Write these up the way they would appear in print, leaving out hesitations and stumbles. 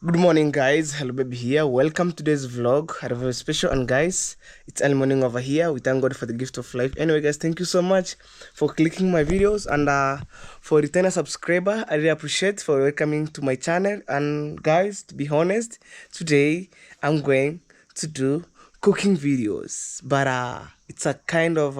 Good morning, guys. Hello, baby here. Welcome to today's vlog. I have a special one, guys. It's early morning over here. We thank God for the gift of life. Anyway, guys, thank you so much for clicking my videos and for returning a subscriber. I really appreciate for welcoming to my channel. And guys, to be honest, today I'm going to do cooking videos, but it's a kind of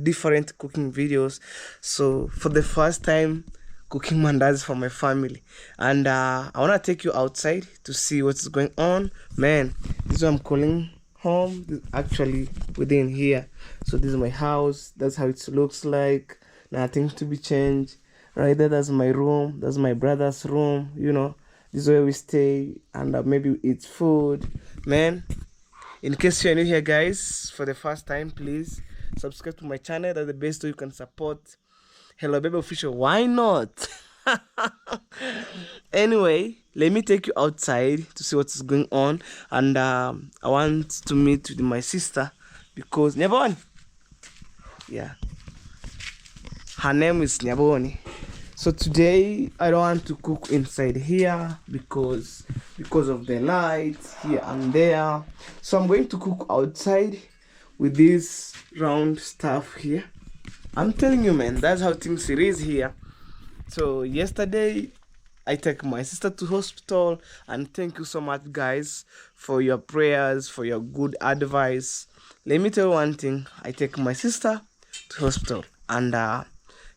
different cooking videos. So for the first time, cooking mandazi for my family, and I want to take you outside to see what's going on. Man, this is what I'm calling home. This actually within here. So this is my house. That's how it looks like. Nothing to be changed. Right there, that's my room. That's my brother's room. This is where we stay, and maybe we eat food. Man, in case you're new here, guys, for the first time, please subscribe to my channel. That's the best way you can support Hello Baby Official. Why not? Anyway, let me take you outside to see what's going on. And I want to meet with my sister because Nyaboni. Yeah. Her name is Nyaboni. So today I don't want to cook inside here because of the lights here and there. So I'm going to cook outside with this round stuff here. I'm telling you, man, that's how things it is here. So yesterday I take my sister to hospital, and thank you so much, guys, for your prayers, for your good advice. Let me tell you one thing. I take my sister to hospital, and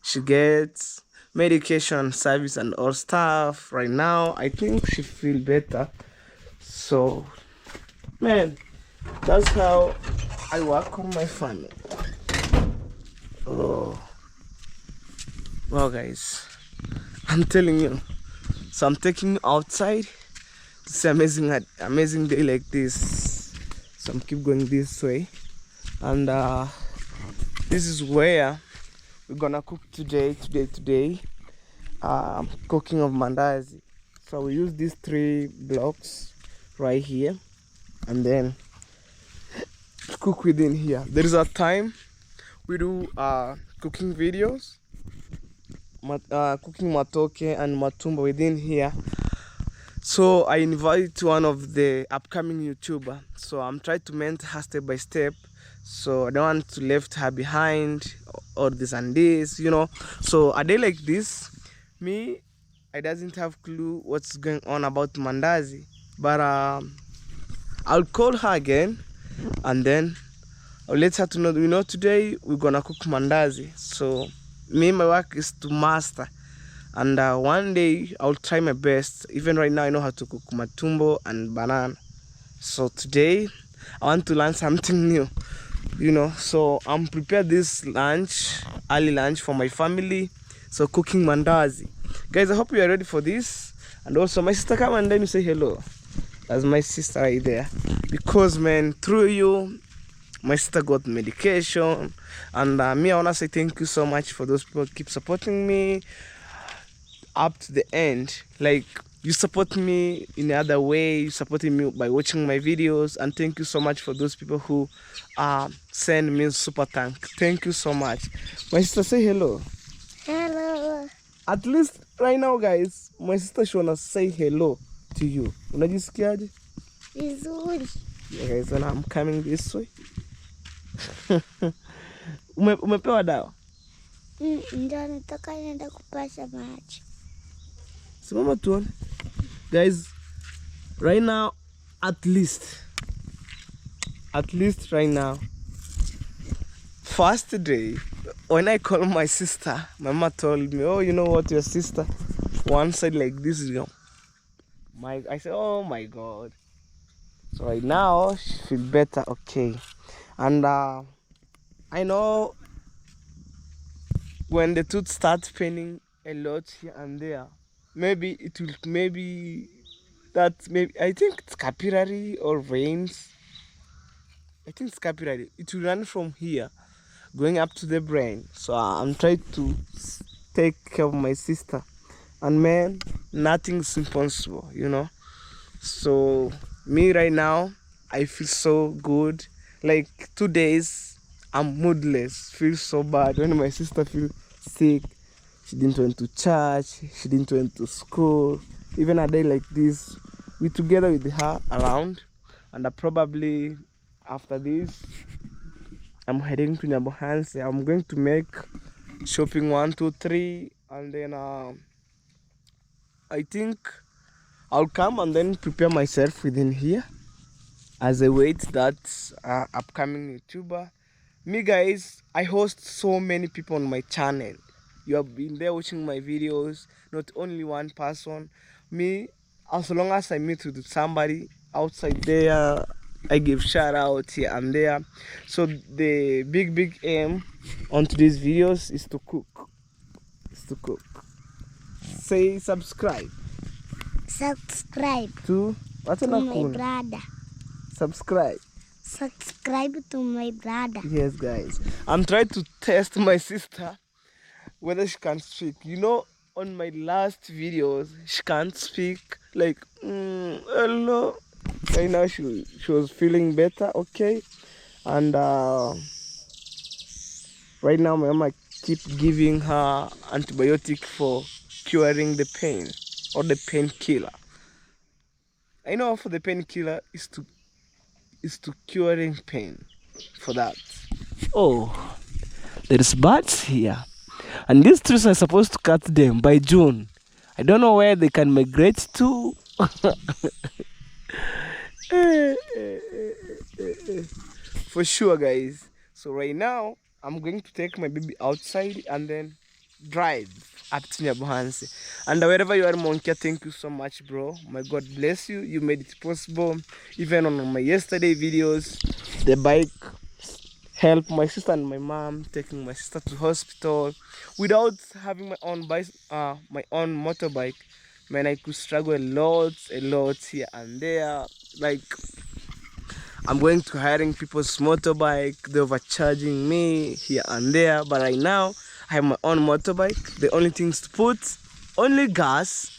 she gets medication service and all stuff. Right now I think she feel better. So man, that's how I work on my family. Oh, well, guys, I'm telling you. So I'm taking you outside to see amazing day like this. So I'm keep going this way, and this is where we're gonna cook today. Cooking of mandazi. So we use these 3 blocks right here, and then cook within here. There is a time we do cooking videos, cooking matoke and matumba within here. So I invite one of the upcoming YouTuber. So I'm trying to mentor her step by step. So I don't want to left her behind or this and this, So a day like this, I doesn't have clue what's going on about mandazi, but I'll call her again, and then I'll let her to know, today we're gonna cook mandazi. So my work is to master, and one day I'll try my best. Even right now I know how to cook matumbo and banana. So today I want to learn something new, So I'm prepared this early lunch for my family. So cooking mandazi. Guys, I hope you are ready for this. And also my sister, come and let me say hello. That's my sister right there. Because, man, through you, my sister got medication. And me, I want to say thank you so much for those people who keep supporting me up to the end. Like, you support me in another way. You supported me by watching my videos. And thank you so much for those people who send me super thank. Thank you so much. My sister, say hello. Hello. At least right now, guys, my sister she wanna say hello to you. Unajisikiaje? Vizuri. Yeah, guys, when I'm coming this way. Umepewa dawa? Ndio nataka nienda kupasha maji. Simama tuone. Guys, right now, at least right now, first day, when I called my sister, my mama told me, oh, you know what, your sister, one side like this, I said, oh my God. So right now, she feel better, okay. And I know when the tooth starts paining a lot here and there, maybe I think it's capillary or veins. I think it's capillary. It will run from here, going up to the brain. So I'm trying to take care of my sister. And man, nothing's impossible, So me right now, I feel so good. Like 2 days, I'm moodless. Feel so bad when my sister feels sick. She didn't went to church. She didn't went to school. Even a day like this, we together with her around, and probably after this I'm heading to Nyabohansi. I'm going to make shopping 1, 2, 3, and then I think I'll come and then prepare myself within here as I wait that upcoming YouTuber. Me guys, I host so many people on my channel. You have been there watching my videos, not only one person. Me, as long as I meet with somebody outside there, I give shout out here and there. So the big aim on today's videos is to cook. Say subscribe Subscribe to what's to my brother. Subscribe. Subscribe to my brother. Yes, guys. I'm trying to test my sister whether she can speak. You know, on my last videos, she can't speak. Like, hello. Right now, she was feeling better, okay. And right now, my mama keep giving her antibiotic for curing the pain or the painkiller. I know for the painkiller is to curing pain. For that. Oh, there is birds here. And these trees are supposed to cut them by June. I don't know where they can migrate to. For sure, guys. So right now, I'm going to take my baby outside and then drive up to Nyabuhansi. And wherever you are, Monkia, thank you so much, bro. My God bless you. You made it possible. Even on my yesterday videos, the bike help my sister and my mom, taking my sister to hospital without having my own motorbike. Man, I could struggle a lot here and there. Like, I'm going to hiring people's motorbike, they're overcharging me here and there. But right now, I have my own motorbike. The only things to put, only gas,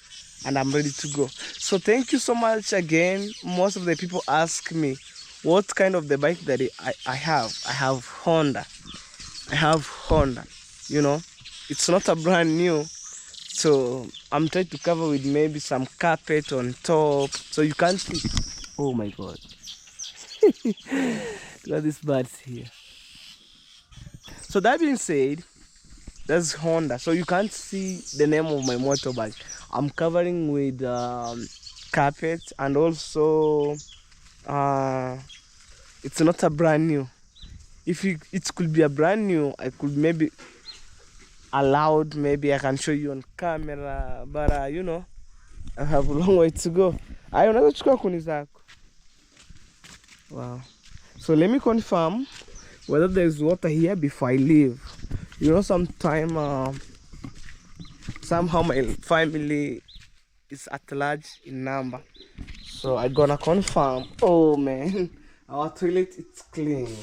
and I'm ready to go. So thank you so much again. Most of the people ask me, what kind of the bike that I have? I have Honda. You know, it's not a brand new. So I'm trying to cover with maybe some carpet on top so you can't see. Oh my God. Look at these birds here. So that being said, that's Honda. So you can't see the name of my motorbike. I'm covering with carpet, and also it's not a brand new. If it could be a brand new, I could maybe allowed, maybe I can show you on camera, but you know, I have a long way to go. I unaweza kuchukua kuni zako. Wow. So let me confirm whether there's water here before I leave. You know, somehow my family is at large in number, so I gonna confirm. Oh man, our toilet, it's clean.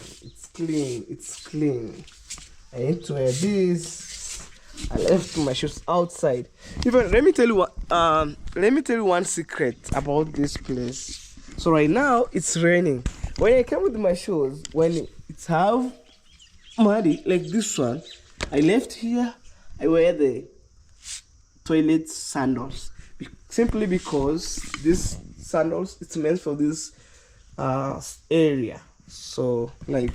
I need to wear this. I left my shoes outside. Even let me tell you one secret about this place. So right now it's raining. When I came with my shoes, when it's half muddy like this one, I left here. I wear the toilet sandals simply because this sandals, it's meant for this area. So like,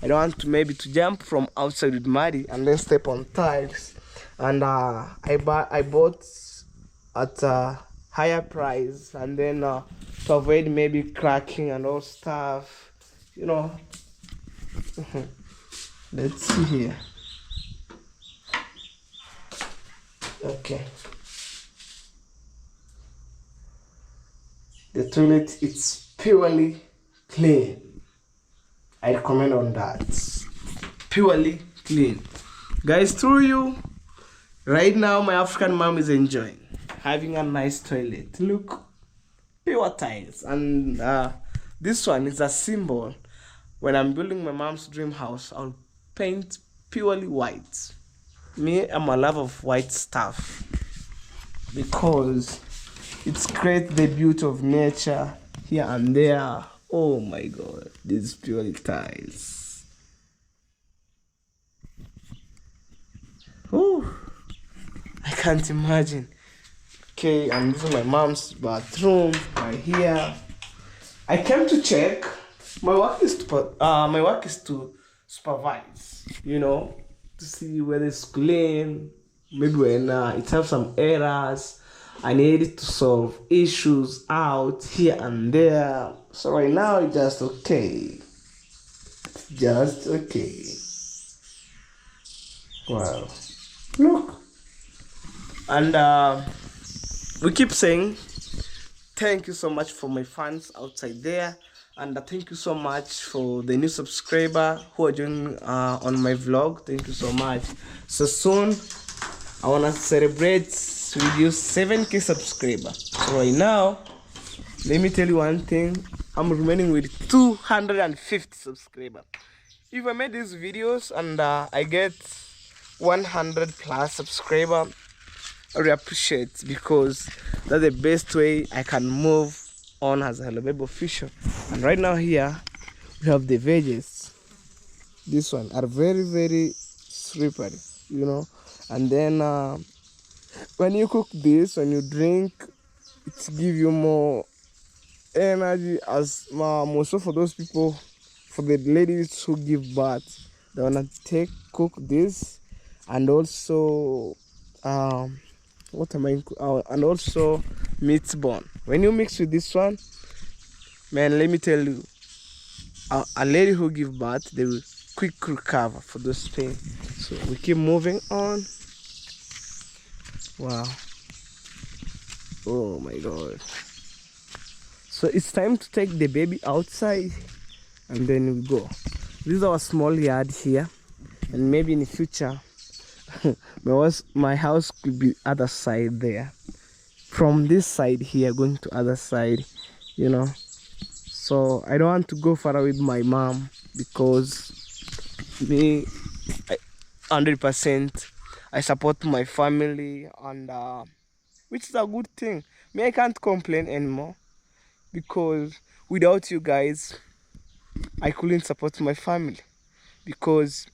I don't want to maybe to jump from outside with muddy and then step on tiles. And I bought at a higher price, and then to avoid maybe cracking and all stuff, you know. Let's see here. Okay, the toilet, it's purely clean. I recommend on that. Purely clean, guys. Through you, right now my African mom is enjoying having a nice toilet. Look, pure tiles. And this one is a symbol. When I'm building my mom's dream house, I'll paint purely white. Me, I'm a lover of white stuff because it's creates the beauty of nature here and there. Oh my God, these purely tiles. Oh, I can't imagine. okay. And this is my mom's bathroom right here. I came to check. My work is to supervise. To see whether it's clean. Maybe when it has some errors, I need to solve issues out here and there. So right now it's just okay. Just okay. Wow. Look. And we keep saying thank you so much for my fans outside there. And thank you so much for the new subscriber who are joining on my vlog. Thank you so much. So soon I wanna celebrate with you 7K subscriber. So right now, let me tell you one thing. I'm remaining with 250 subscriber. If I made these videos and I get 100 plus subscriber, I really appreciate, because that's the best way I can move on as a Hello Baby official. And right now here we have the veggies. This one are very very slippery, and then when you cook this, when you drink, it give you more energy. As most for those people, for the ladies who give birth, they wanna cook this, and also what am I and also meat bone. When you mix with this one, man, let me tell you, a lady who give birth, they will quick recover for those pain. So we keep moving on. Wow. Oh my god. So it's time to take the baby outside and then we go. This is our small yard here, and maybe in the future my house could be other side there. From this side here going to other side, So I don't want to go far with my mom, because me 100% I support my family, and which is a good thing. Me, I can't complain anymore, because without you guys I couldn't support my family, because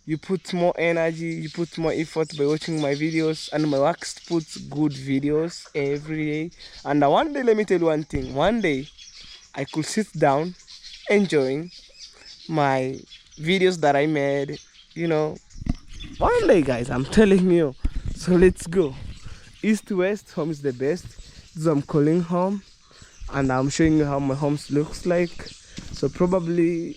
you put more energy, you put more effort by watching my videos, and my work puts good videos every day. And one day, let me tell you one thing, one day I could sit down enjoying my videos that I made, one day, guys, I'm telling you. So let's go. East to west, home is the best. This I'm calling home, and I'm showing you how my home looks like. So probably,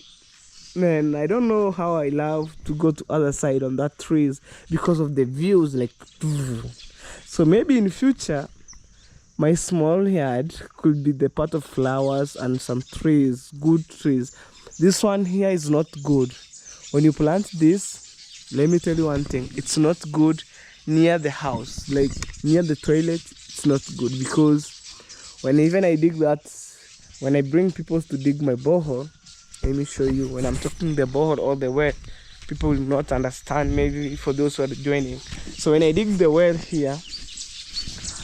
man, I don't know how I love to go to other side on that trees, because of the views, like. So maybe in future my small yard could be the part of flowers and some trees, good trees. This one here is not good. When you plant this, let me tell you one thing, it's not good near the house, like near the toilet. It's not good, because when I dig that, when I bring people to dig my borehole, let me show you. When I'm talking the borehole all the way, people will not understand, maybe for those who are joining. So when I dig the well here,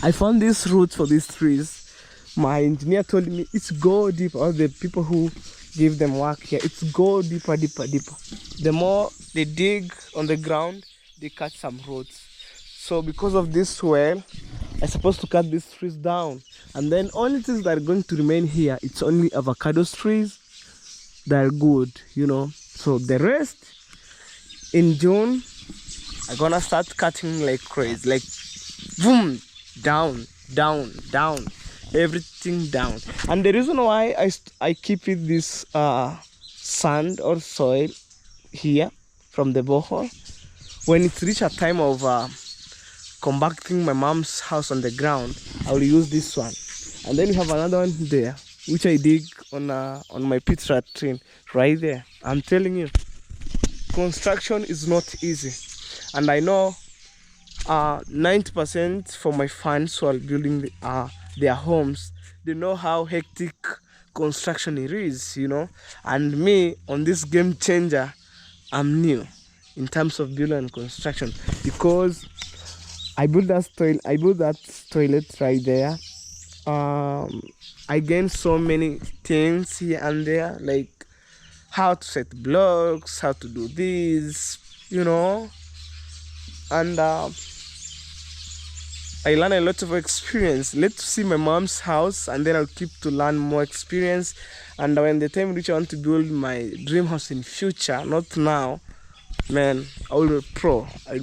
I found these roots for these trees. My engineer told me it's go deep. All the people who give them work here, it's go deeper, deeper, deeper. The more they dig on the ground, they cut some roots. So because of this well, I'm supposed to cut these trees down, and then only things that are going to remain here, it's only avocado trees that are good, So the rest, in June, I'm gonna start cutting like crazy, like boom, down, down, down, everything down. And the reason why I keep it this sand or soil here from the borehole, when it's reached a time of compacting my mom's house on the ground, I will use this one. And then we have another one there, which I dig on my pit latrine right there. I'm telling you, construction is not easy, and I know 90% for my fans who are building their homes, they know how hectic construction it is, And me, on this game changer, I'm new in terms of building and construction, because I built that toilet right there. I gained so many things here and there, like how to set blocks, how to do this, and I learn a lot of experience. Let's see my mom's house, and then I'll keep to learn more experience. And when the time reach, I want to build my dream house in future, not now. Man, I will be pro. I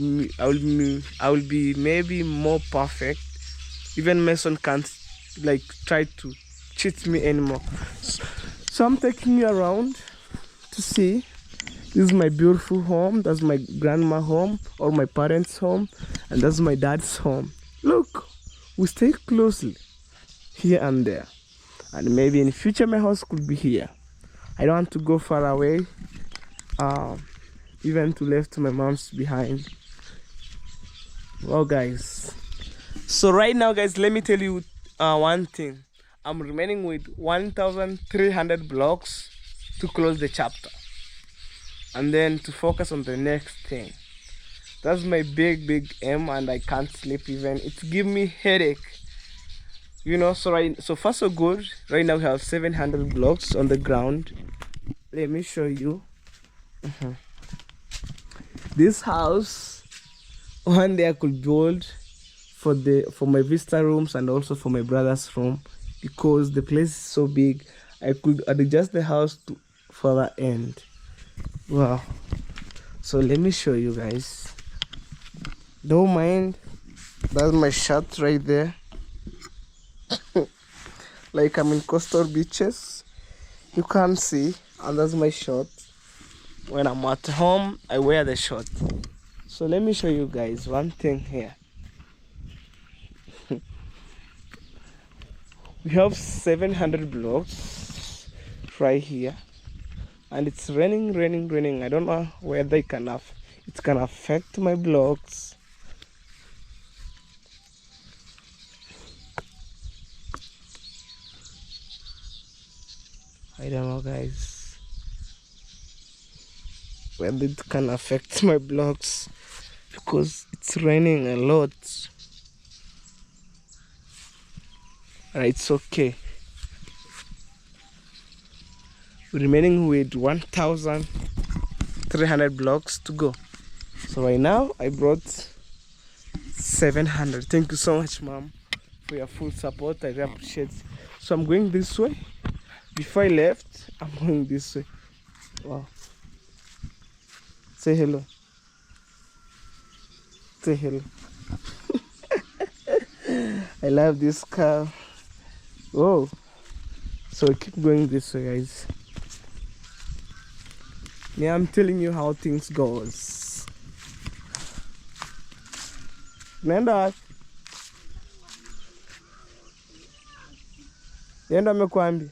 will be maybe more perfect. Even Mason can't like try to cheat me anymore. So I'm taking you around to see. This is my beautiful home. That's my grandma home or my parents' home, and that's my dad's home. Look, we stay closely here and there, and maybe in the future my house could be here. I don't want to go far away, even to left my mom's behind. Well, guys. So right now, guys, let me tell you one thing. I'm remaining with 1,300 blocks to close the chapter, and then to focus on the next thing. That's my big aim, and I can't sleep even. It gives me headache. So far so good. Right now we have 700 blocks on the ground. Let me show you. This house, one day I could build for my visitor rooms and also for my brother's room, because the place is so big. I could adjust the house to further end. Wow. So let me show you guys. Don't mind. That's my shirt right there. Like I'm in coastal beaches. You can't see. And that's my shirt. When I'm at home, I wear the shirt. So let me show you guys one thing here. We have 700 blocks right here. And it's raining. I don't know whether it can affect my blocks. I don't know, guys, whether it can affect my blocks because it's raining a lot. It's okay. We're remaining with 1,300 blocks to go. So right now I brought 700. Thank you so much, mom, for your full support. I really appreciate it. So I'm going this way. Before I left, I'm going this way. Wow. Say hello. Say hello. I love this car. Oh. So keep going this way, guys. Yeah, I'm telling you how things goes. Nenda. Nenda amekwambia.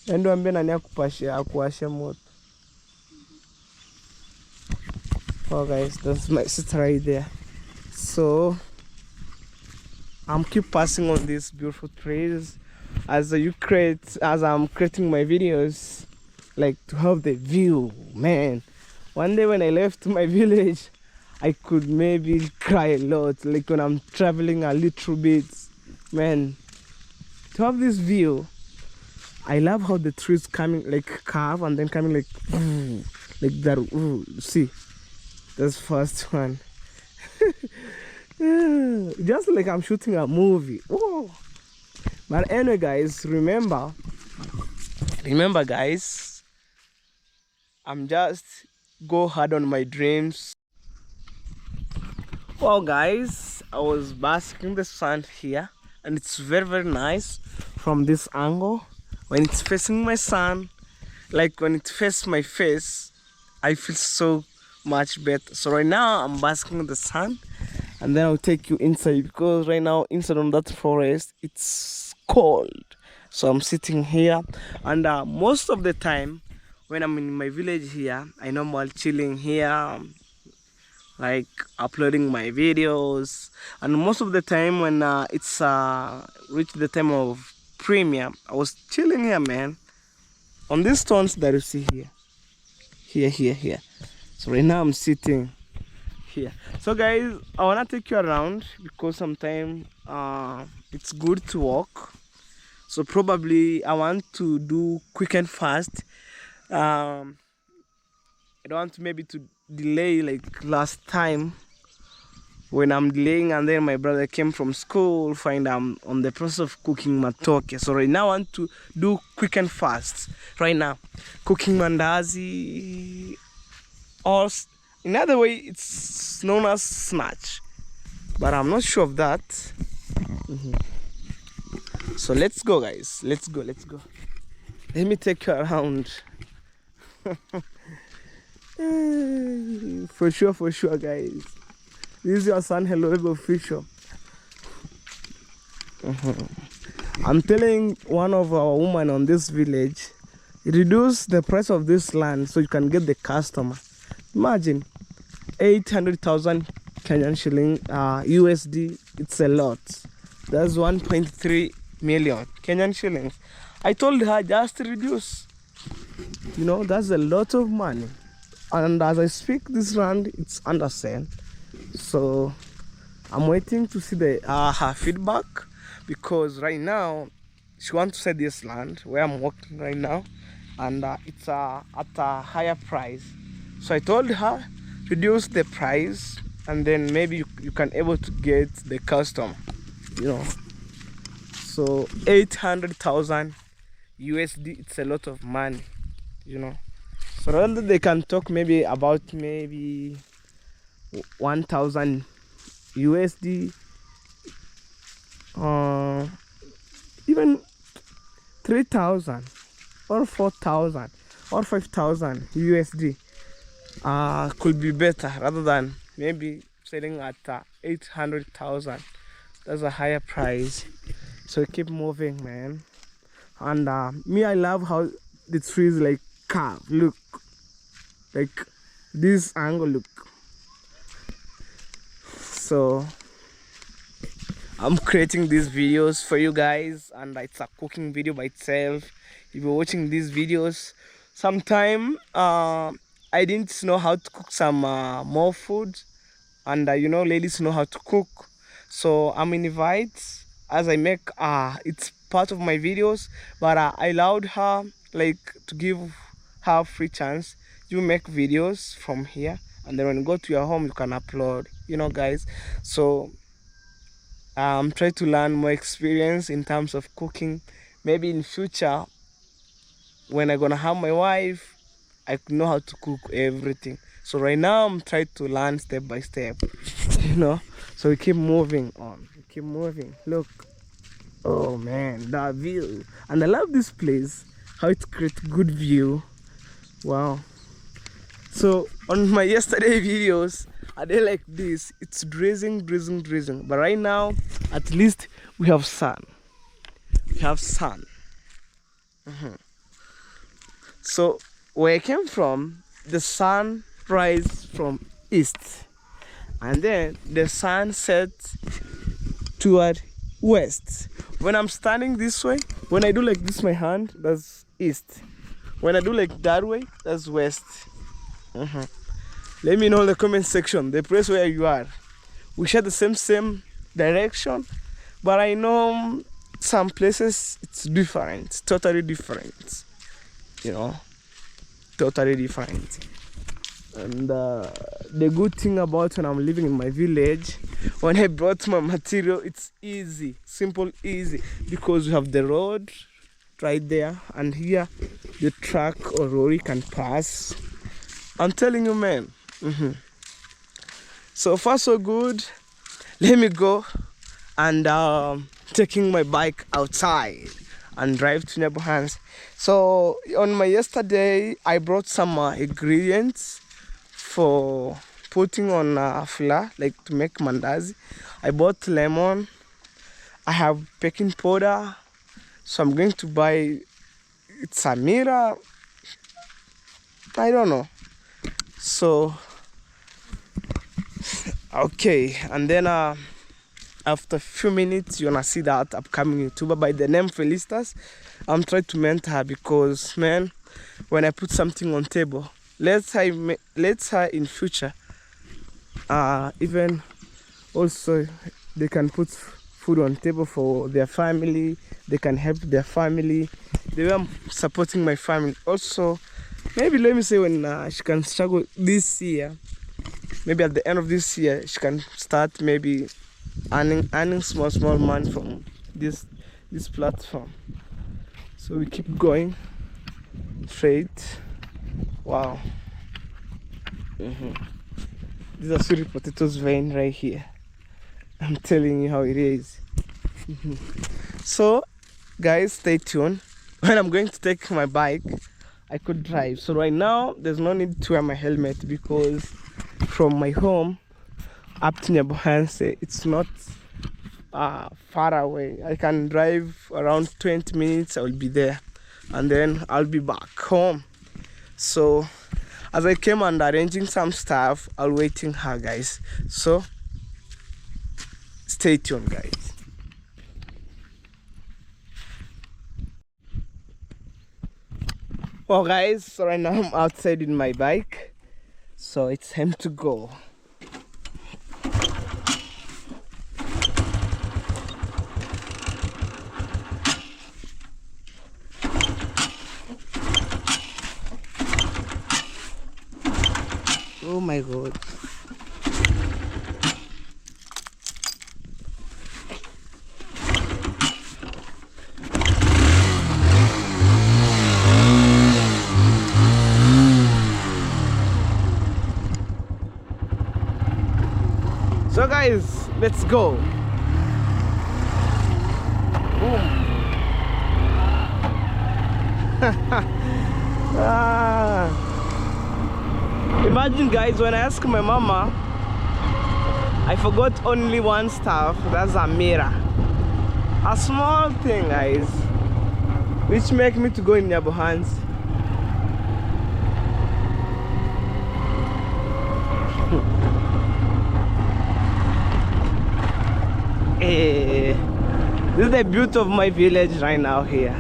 Nenda ambie nani akuwashe moto. Oh guys, that's my sister right there. So I'm keep passing on these beautiful trees as I'm creating my videos, like to have the view, man. One day when I left my village, I could maybe cry a lot, like when I'm traveling a little bit, man. To have this view, I love how the trees coming like curve and then coming like that. See, that's first one. Just like I'm shooting a movie. Whoa. But anyway, guys, remember guys, I'm just go hard on my dreams. Well guys, I was basking the sun here, and it's very nice from this angle. When it's facing my sun, like when it faces my face, I feel so much better. So right now I'm basking in the sun, and then I'll take you inside, because right now inside on that forest it's cold. So I'm sitting here, and most of the time when I'm in my village here, I normally chilling here, like uploading my videos. And most of the time when it's reached the time of premiere, I was chilling here, man, on these stones that you see here. So right now I'm sitting here. So guys, I want to take you around, because sometimes it's good to walk. So probably I want to do quick and fast. I don't want to maybe to delay like last time. when I'm delaying, and then my brother came from school, find I'm on the process of cooking matoke. So right now I want to do quick and fast. Right now, cooking mandazi, or in other way, it's known as snatch, but I'm not sure of that. So let's go, guys. Let's go. Let me take you around. For sure, guys. This is your son, Hello Ego Official. I'm telling one of our women on this village, reduce the price of this land so you can get the customer. Imagine 800,000 Kenyan shilling USD. It's a lot. That's 1.3 million Kenyan shillings. I told her just reduce. You know, that's a lot of money. And as I speak, this land it's under sale. So I'm waiting to see the her feedback, because right now she wants to sell this land where I'm working right now, and it's at a higher price. So I told her reduce the price, and then maybe you can able to get the customer, you know. So 800,000 USD, it's a lot of money, you know. So rather they can talk maybe about 1,000 USD, even 3,000 or 4,000 or 5,000 USD could be better, rather than maybe selling at 800,000. That's a higher price. So keep moving, man. And me, I love how the trees like curve. Look, like this angle. Look. So I'm creating these videos for you guys, and it's a cooking video by itself. If you're watching these videos, sometime I didn't know how to cook some more food, and you know, ladies know how to cook. So I'm invite as I make it's part of my videos, but I allowed her like to give her free chance. You make videos from here, and then when you go to your home you can upload, you know, guys. So I'm trying to learn more experience in terms of cooking. Maybe in future when I'm gonna have my wife, I know how to cook everything. So right now I'm trying to learn step by step, you know. So we keep moving on, we keep moving. Look, oh man, that view. And I love this place, how it creates good view. Wow. So on my yesterday videos, I did like this, it's drizzling. But right now, at least we have sun. So where I came from, the sun rise from east, and then the sun sets toward west. When I'm standing this way, when I do like this my hand, that's east. When I do like that way, that's west. Let me know in the comment section the place where you are. We share the same direction, but I know some places it's different, totally different, you know, totally different. And the good thing about when I'm living in my village, when I brought my material, it's easy, simple, easy, because we have the road right there, and here the truck or lorry can pass. I'm telling you, man. So far so good. Let me go and taking my bike outside and drive to neighbor hands. So on my yesterday, I brought some ingredients for putting on flour, like to make mandazi. I bought lemon. I have baking powder. So I'm going to buy, it's a mirror, I don't know. So okay, and then after a few minutes you're gonna see that upcoming YouTuber by the name Felicitas. I'm trying to mentor her, because man, when I put something on table, let's her in future even also they can put food on table for their family, they can help their family the way I'm supporting my family. Also maybe let me say when she can struggle this year, maybe at the end of this year she can start maybe earning small money from this platform. So we keep going straight. Wow. These are sweet potatoes vein right here. I'm telling you how it is. So guys, stay tuned. When I'm going to take my bike, I could drive. So right now there's no need to wear my helmet because from my home up to Nyabohanse, it's not far away. I can drive around 20 minutes. I will be there and then I'll be back home. So as I came and arranging some stuff, I'll waiting her, guys. So stay tuned, guys. Well guys, so right now I'm outside in my bike, so it's time to go. Oh my god. So guys, let's go. Boom. Imagine guys, when I asked my mama, I forgot only one stuff. That's a mirror, a small thing guys, which make me to go in Nyabohanse. This is the beauty of my village right now here,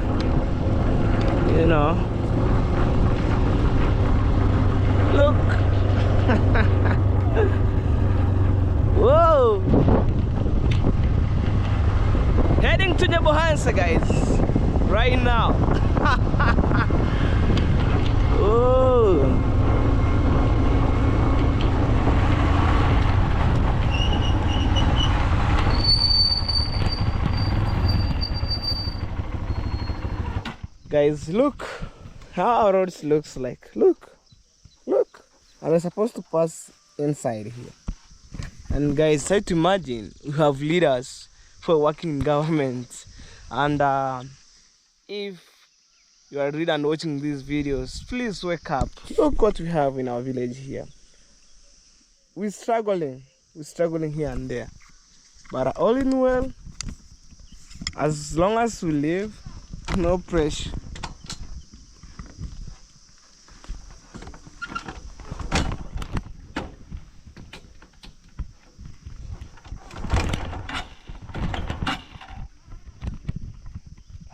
you know. Look. Whoa. Heading to Nyabohanse guys right now. Oh. Guys, look how our roads looks like. Look. And we're supposed to pass inside here. And guys, try to imagine we have leaders who are working in government. And if you are reading and watching these videos, please wake up. Look what we have in our village here. We're struggling here and there. But all in well, as long as we live, no pressure.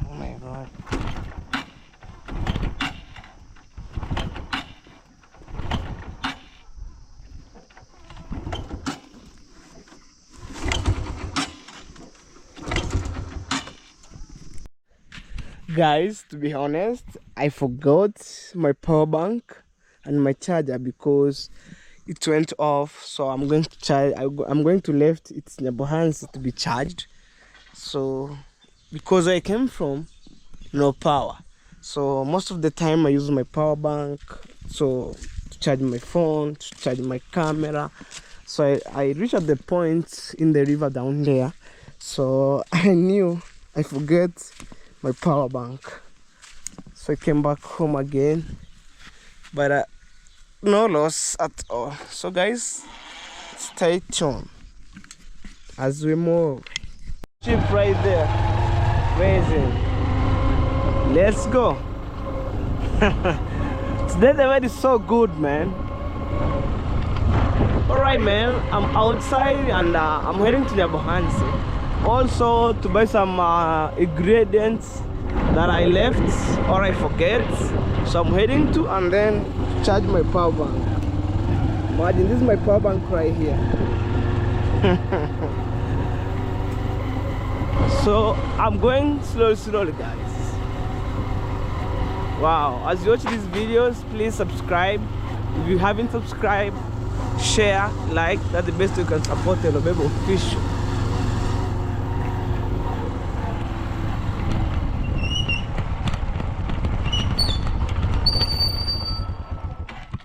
Oh my god. Guys, to be honest, I forgot my power bank and my charger because it went off. So I'm going to charge. I'm going to left its Nyabohanse to be charged. So because I came from no power, so most of the time I use my power bank so to charge my phone, to charge my camera. So I reached at the point in the river down there. So I knew I forget my power bank, so I came back home again, but no loss at all. So guys, stay tuned as we move. Ship right there, amazing. Let's go. Today the weather is so good, man. All right, man, I'm outside and I'm heading to Nyabohanse. Also to buy some ingredients that I left or I forget, so I'm heading to, and then charge my power bank. Imagine, this is my power bank right here. So I'm going slowly guys. Wow, as you watch these videos, please subscribe if you haven't subscribed. share, like. That's the best way you can support Hello Babe Official.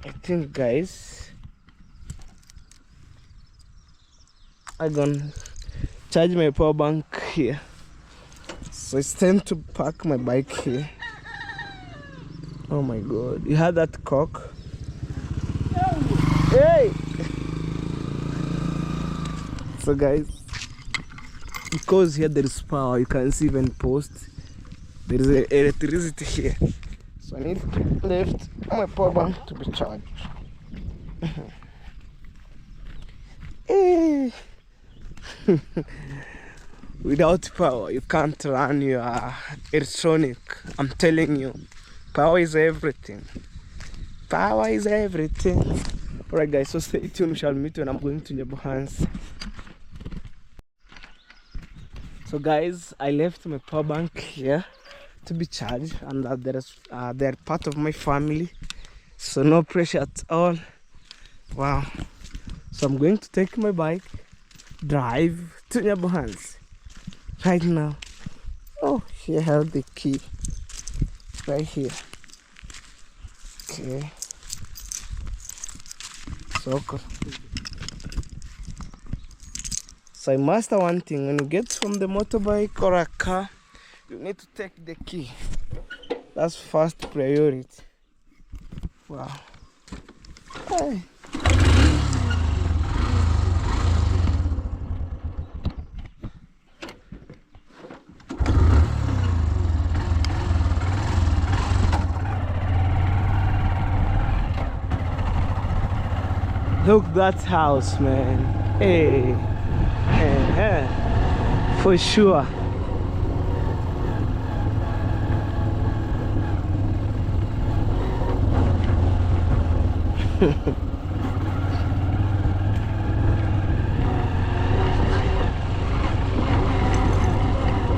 I think, guys, I'm gonna charge my power bank here. So it's time to park my bike here. Oh my god, you had that cock? Hey! So guys, because here there is power, you can see even post. There is electricity here. So I need to lift my power bank to be charged. Hey! Without power, you can't run your electronic. I'm telling you, power is everything. Power is everything. Alright guys, so stay tuned. We shall meet when I'm going to Nyabohansi. So guys, I left my power bank here to be charged, and they're part of my family, so no pressure at all. Wow. So I'm going to take my bike, drive to Nyabohansi right now. Oh, here I have the key right here. Okay. So cool. So I master one thing: when you get from the motorbike or a car, you need to take the key. That's first priority. Wow. Hey. Look that house, man. Hey. For sure.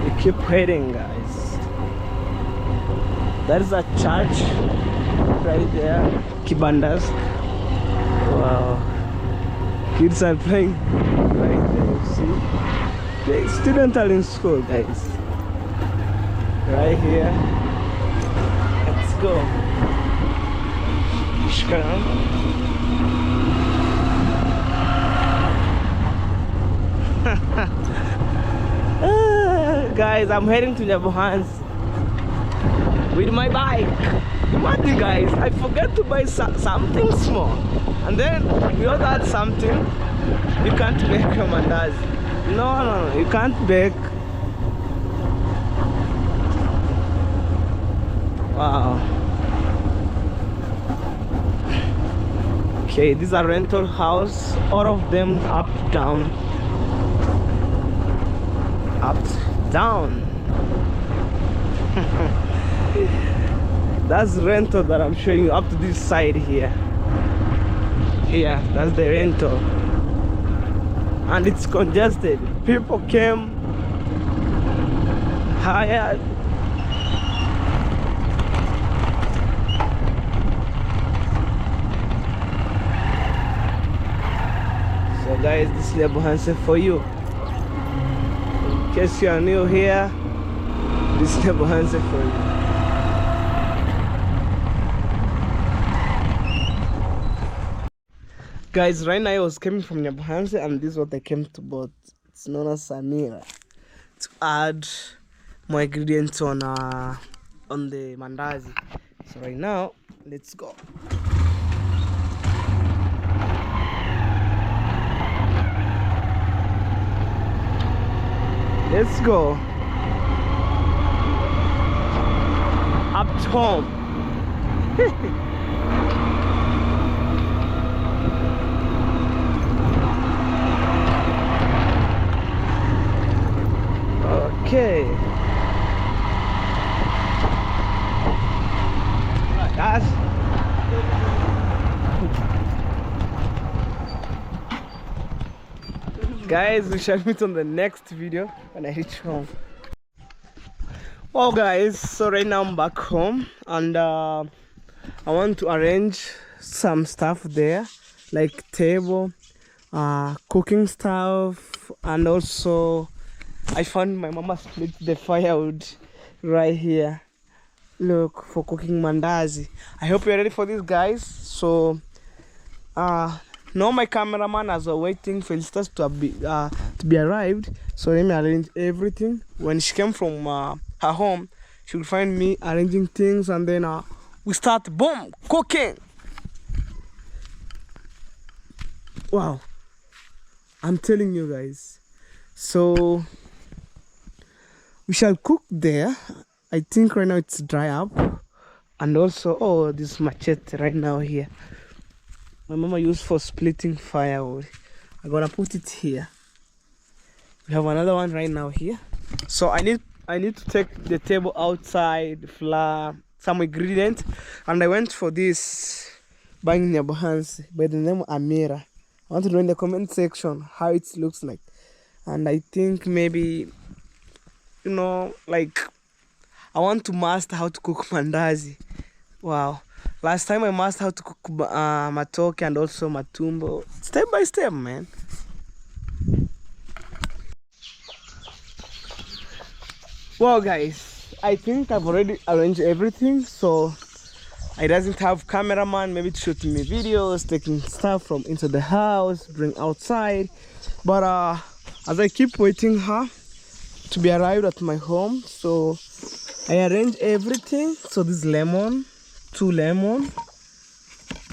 We keep heading, guys. There is a church right there, Kibandas. Wow, kids are playing right there. See, the students are in school, guys. Right here. Let's go. Guys, I'm heading to Nyabohansi with my bike. Imagine, guys, I forgot to buy something small, and then without that something, you can't make a mandazi. No, you can't bake. Wow. Okay, these are rental house. All of them up, down, up, down. That's rental that I'm showing you up to this side here. Here, that's the rental. And it's congested. People came, hired. So guys, this is Nyabohansi for you. In case you are new here, this is Nyabohansi for you. Guys, right now I was coming from Nyabohansi, and this is what I came to bought. It's known as Samira, to add more ingredients on the mandazi. So right now, let's go. Let's go. Up to home. Okay. Guys. Guys, we shall meet on the next video when I reach home. Well guys, so right now I'm back home, and I want to arrange some stuff there like table, cooking stuff, and also I found my mama split the firewood right here. Look, for cooking mandazi. I hope you're ready for this, guys. So now my cameraman, as we're waiting for Felicitas to be arrived, so let me arrange everything. When she came from her home, she will find me arranging things, and then we start boom cooking. Wow, I'm telling you guys. So we shall cook there. I think right now it's dry up, and also this machete right now here. My mama used for splitting firewood. I'm gonna put it here. We have another one right now here. So I need to take the table outside, the flour, some ingredients, and I went for this buying Nyabohans by the name Amira. I want to know in the comment section how it looks like, and I think maybe like I want to master how to cook mandazi. Wow. Last time I mastered how to cook matoke and also matumbo. Step by step, man. Well, guys, I think I've already arranged everything. So I doesn't have cameraman maybe to shoot me videos, taking stuff from into the house, bring outside. But as I keep waiting her to be arrived at my home, so I arrange everything. So this lemon, 2 lemon,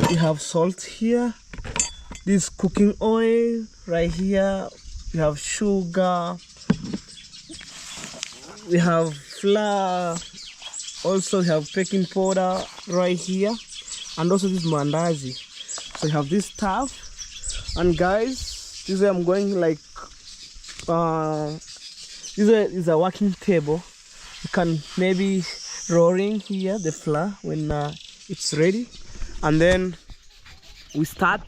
we have salt here, this cooking oil right here, we have sugar, we have flour, also we have baking powder right here, and also this mandazi. So we have this stuff, and guys, this way I'm going like this is a working table. You can maybe rolling here the flour when it's ready, and then we start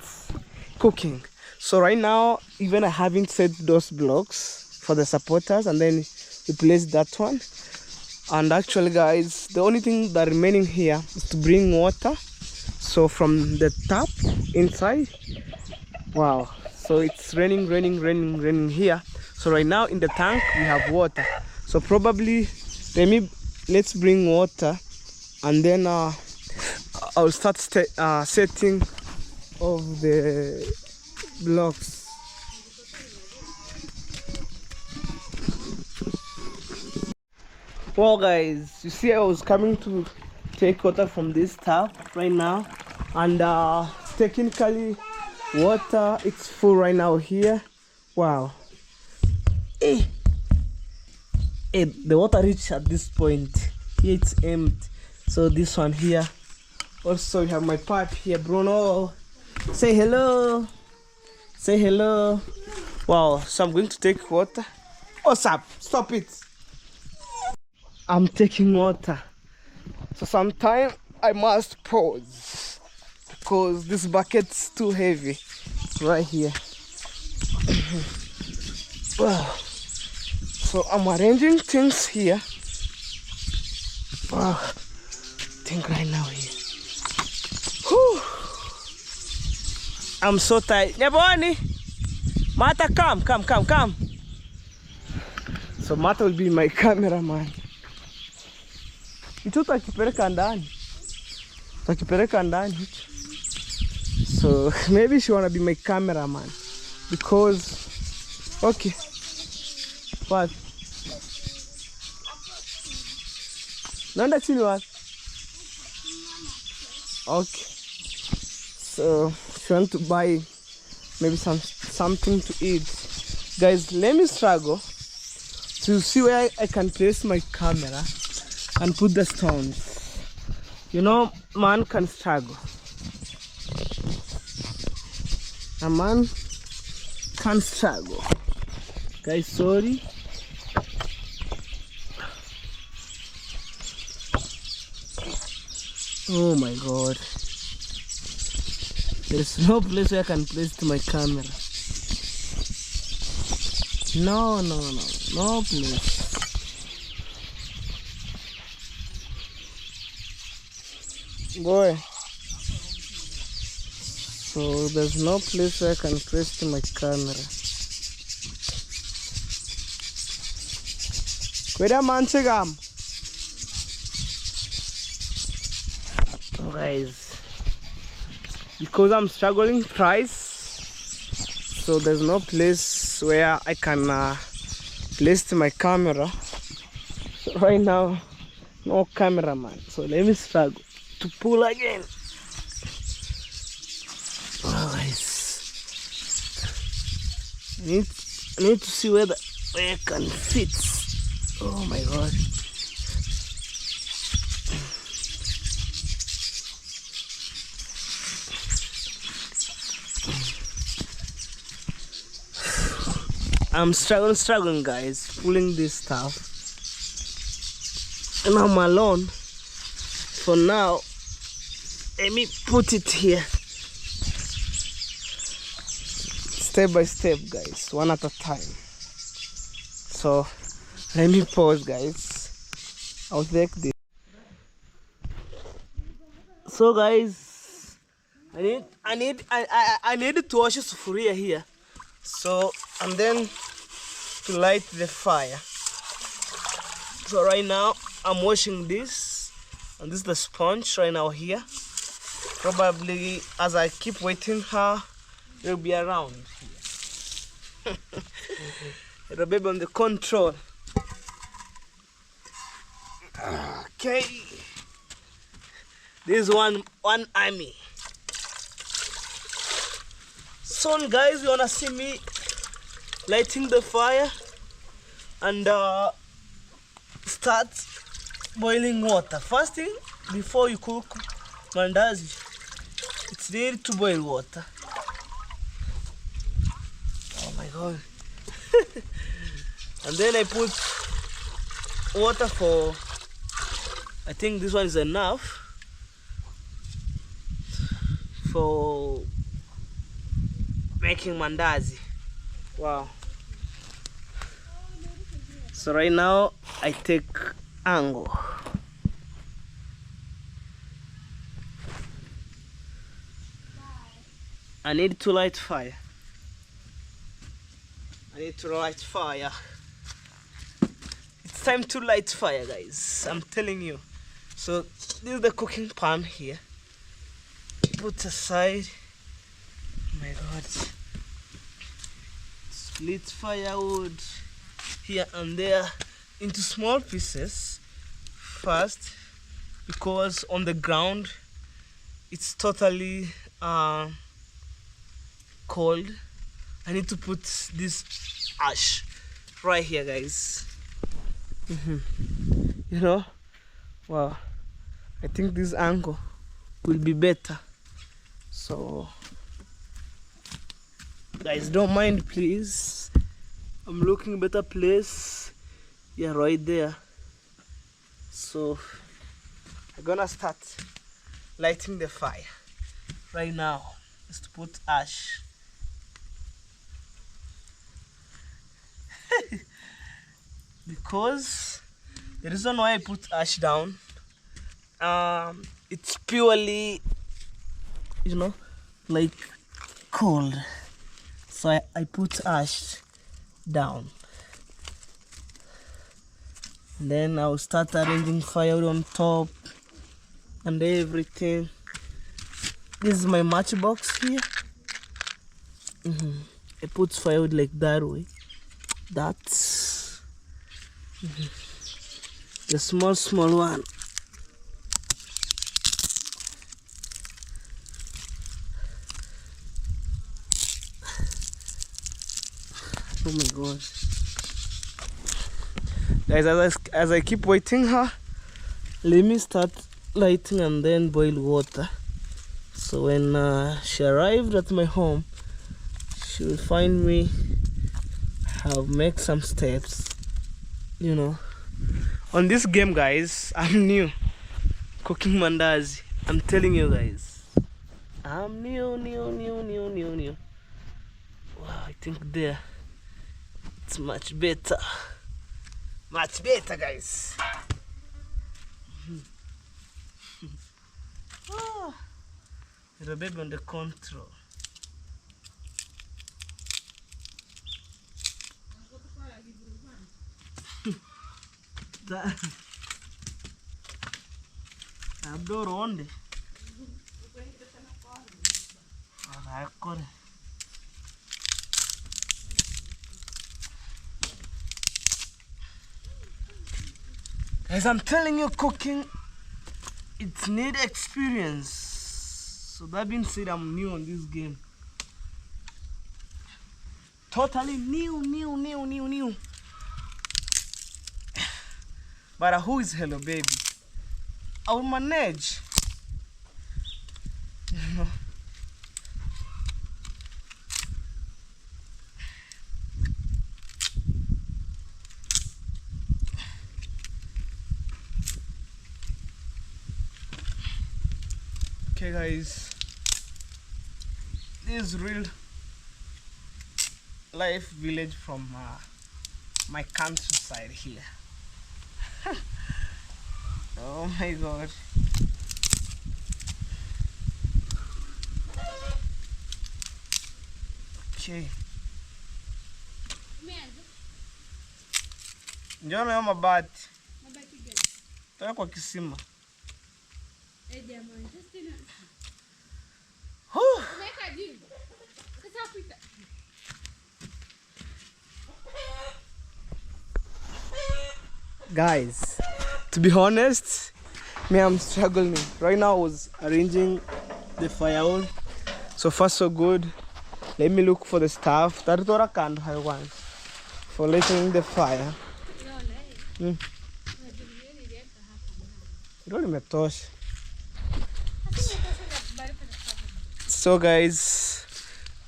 cooking. So right now, even I haven't set those blocks for the supporters, and then we place that one. And actually, guys, the only thing that remaining here is to bring water. So from the tap inside, wow, so it's raining here. So right now in the tank we have water. So probably let's bring water, and then I'll start setting of the blocks. Well, guys, you see I was coming to take water from this tap right now, and technically water it's full right now here. Wow. The water reached at this point. Here it's empty. So this one here. Also, we have my pipe here, Bruno. Say hello. Say hello. Wow. So I'm going to take water. What's up? Stop it. I'm taking water. So sometimes I must pause because this bucket's too heavy right here. Wow. So I'm arranging things here. Wow. Think right now here. Whew. I'm so tired. Neboni! Mata, come. So Mata will be my cameraman. Hicho tutakipeleka ndani. So maybe she wanna be my cameraman because okay. What? Naenda chini wapi? Okay. So she want to buy maybe something to eat. Guys, let me struggle to see where I can place my camera and put the stones. You know, man can struggle. A man can struggle. Guys, sorry. Oh my god. There's no place where I can place my camera. No place. Boy. So there's no place where I can place my camera. Kweda manchegam. So guys, because I'm struggling price, so there's no place where I can place my camera. So right now, no cameraman. So let me struggle to pull again. Oh, guys, I need to see where I can fit. Oh my god. I'm struggling guys, pulling this stuff, and I'm alone for now. Let me put it here step by step guys, one at a time. So let me pause guys, I'll take this. So guys, I need to wash sufuria here, so and then to light the fire. So right now I'm washing this, and this is the sponge right now here. Probably as I keep waiting her, it'll be around here. It'll be on the control. Okay, this is one army. Soon guys, you wanna see me lighting the fire and start boiling water. First thing, before you cook mandazi, it's needed to boil water. Oh my god. And then I put water for, I think this one is enough for making mandazi. Wow. So right now I take angle. I need to light fire. It's time to light fire guys, I'm telling you. So this is the cooking pan here. Put aside. Oh my god. Split firewood here and there into small pieces first, because on the ground it's totally cold. I need to put this ash right here guys. You know, wow, I think this angle will be better. So guys, don't mind please, I'm looking better place. Yeah, right there. So I'm gonna start lighting the fire right now. Just to put ash. Because the reason why I put ash down, it's purely, you know, like cold. So I put ash down. And then I'll start arranging firewood on top and everything. This is my matchbox here. I put firewood like that way. That's the small one. Oh my god. Guys, as I keep waiting her, let me start lighting and then boil water. So when she arrived at my home, she will find me have make some steps, you know. On this game guys, I'm new cooking mandazi. I'm telling you guys, I'm new. Wow, I think there it's much better guys. The baby on the control. Está. Abdor onde? Ah, agora. Guys, I'm telling you, cooking, it need experience. So that being said, I'm new on this game. Totally new. But who is Hello Baby? I will manage. Okay guys, this is real life village from my countryside here. Oh my god. Okay. Njoo na mabati. Mabati gani? Toka kwa kisima. Jamani, just didn't. Guys, to be honest, I'm struggling. Right now I was arranging the firewood. So far so good. Let me look for the stuff. For lighting the fire. So guys,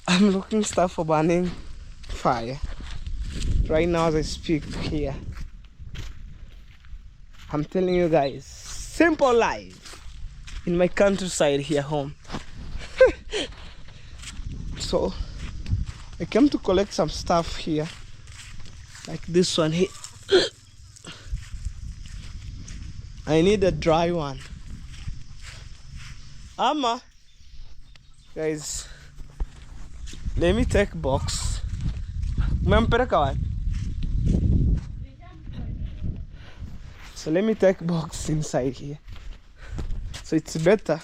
I'm looking stuff for burning fire. Right now as I speak here. I'm telling you guys, simple life in my countryside here home. So I came to collect some stuff here, like this one here. I need a dry one. Guys, let me take box. So let me take box inside here. So it's better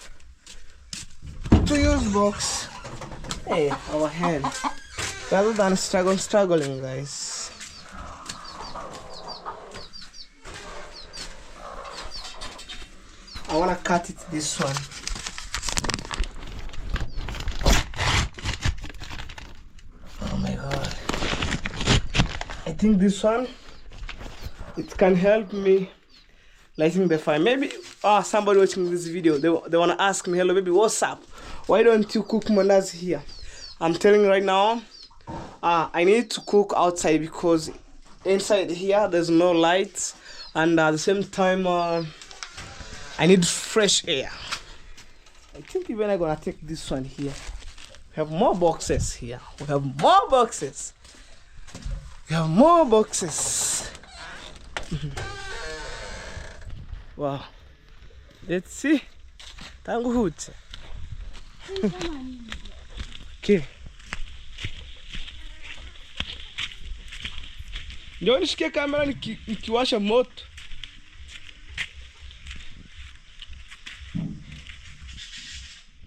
to use box. Hey, our hand. Rather than struggling guys. I wanna cut it this one. Oh my god. I think this one, it can help me lighting the fire. Maybe somebody watching this video, they wanna ask me, hello baby, what's up? Why don't you cook mandazi here? I'm telling you right now, I need to cook outside because inside here there's no light, and at the same time I need fresh air. I think even I'm gonna take this one here. We have more boxes here. We have more boxes. Wow. Let's see. Tangu hute. Okay. Njoo nishikie kamera nikiwasha moto.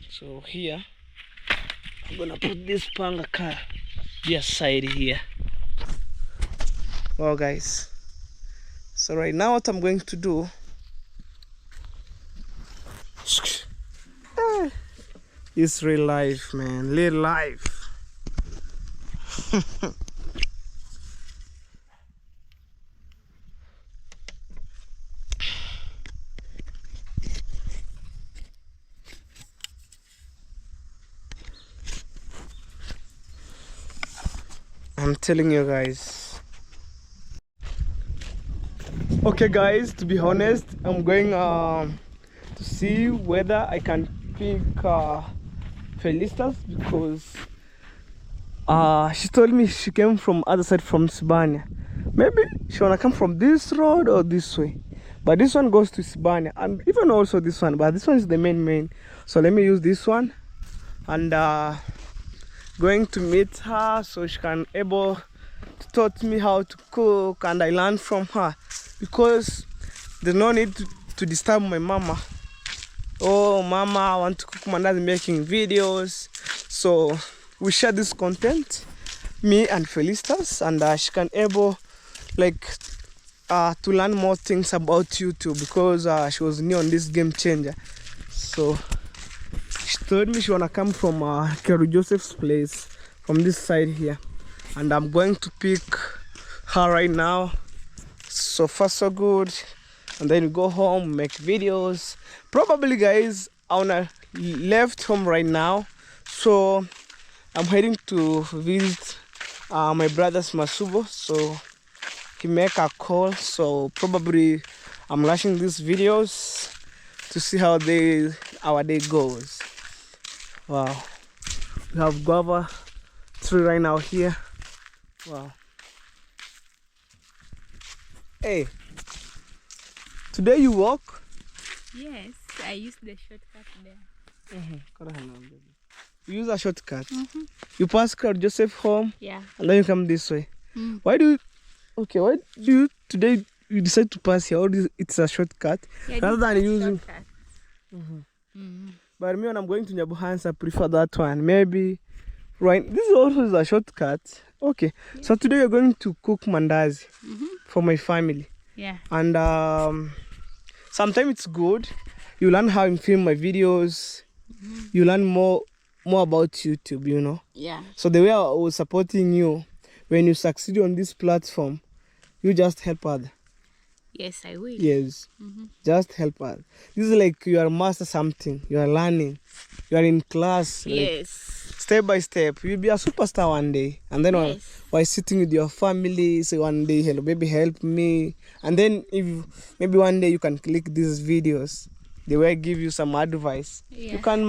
So here, I'm gonna put this panga car this side here. Well guys, so right now what I'm going to do, it's real life, man, real life. I'm telling you guys. Okay guys, to be honest, I'm going to see whether I can pick Felicitas, because she told me she came from other side from Sibania. Maybe she wanna come from this road or this way, but this one goes to Sibania, and even also this one, but this one is the main. So let me use this one, and going to meet her so she can able to taught me how to cook, and I learned from her, because there's no need to disturb my mama. Oh, mama, I want to cook mandazi, making videos. So we share this content, me and Felicitas, and she can able like to learn more things about YouTube because she was new on this game changer. So she told me she wanna come from Kerry Joseph's place from this side here, and I'm going to pick her right now. So far so good, and then we go home, make videos. Probably guys, I wanna left home right now, so I'm heading to visit my brother's Masubo, so he make a call. So probably I'm rushing these videos to see how our day goes. Wow, we have guava tree right now here. Wow. Hey, today you walk? Yes, I used the shortcut there. You use a shortcut. You pass Crowd Joseph home, Yeah. and then you come this way. Why do you today you decide to pass here? Or it's a shortcut rather than using? But me, when I'm going to Nyabuhansa, I prefer that one. Maybe right. This is also a shortcut. Okay. Yeah. So today we're going to cook mandazi for my family. Yeah. And sometimes it's good. You learn how I film my videos. You learn more about YouTube, you know. Yeah. So the way I was supporting you, when you succeed on this platform, you just help others. Yes, I will. Yes. Just help others. This is like you are master something. You are learning. You are in class. Yes. Step by step. You'll be a superstar one day. And then while sitting with your family, say one day, hello baby, help me. And then if maybe one day you can click these videos, they will give you some advice. Yeah. You can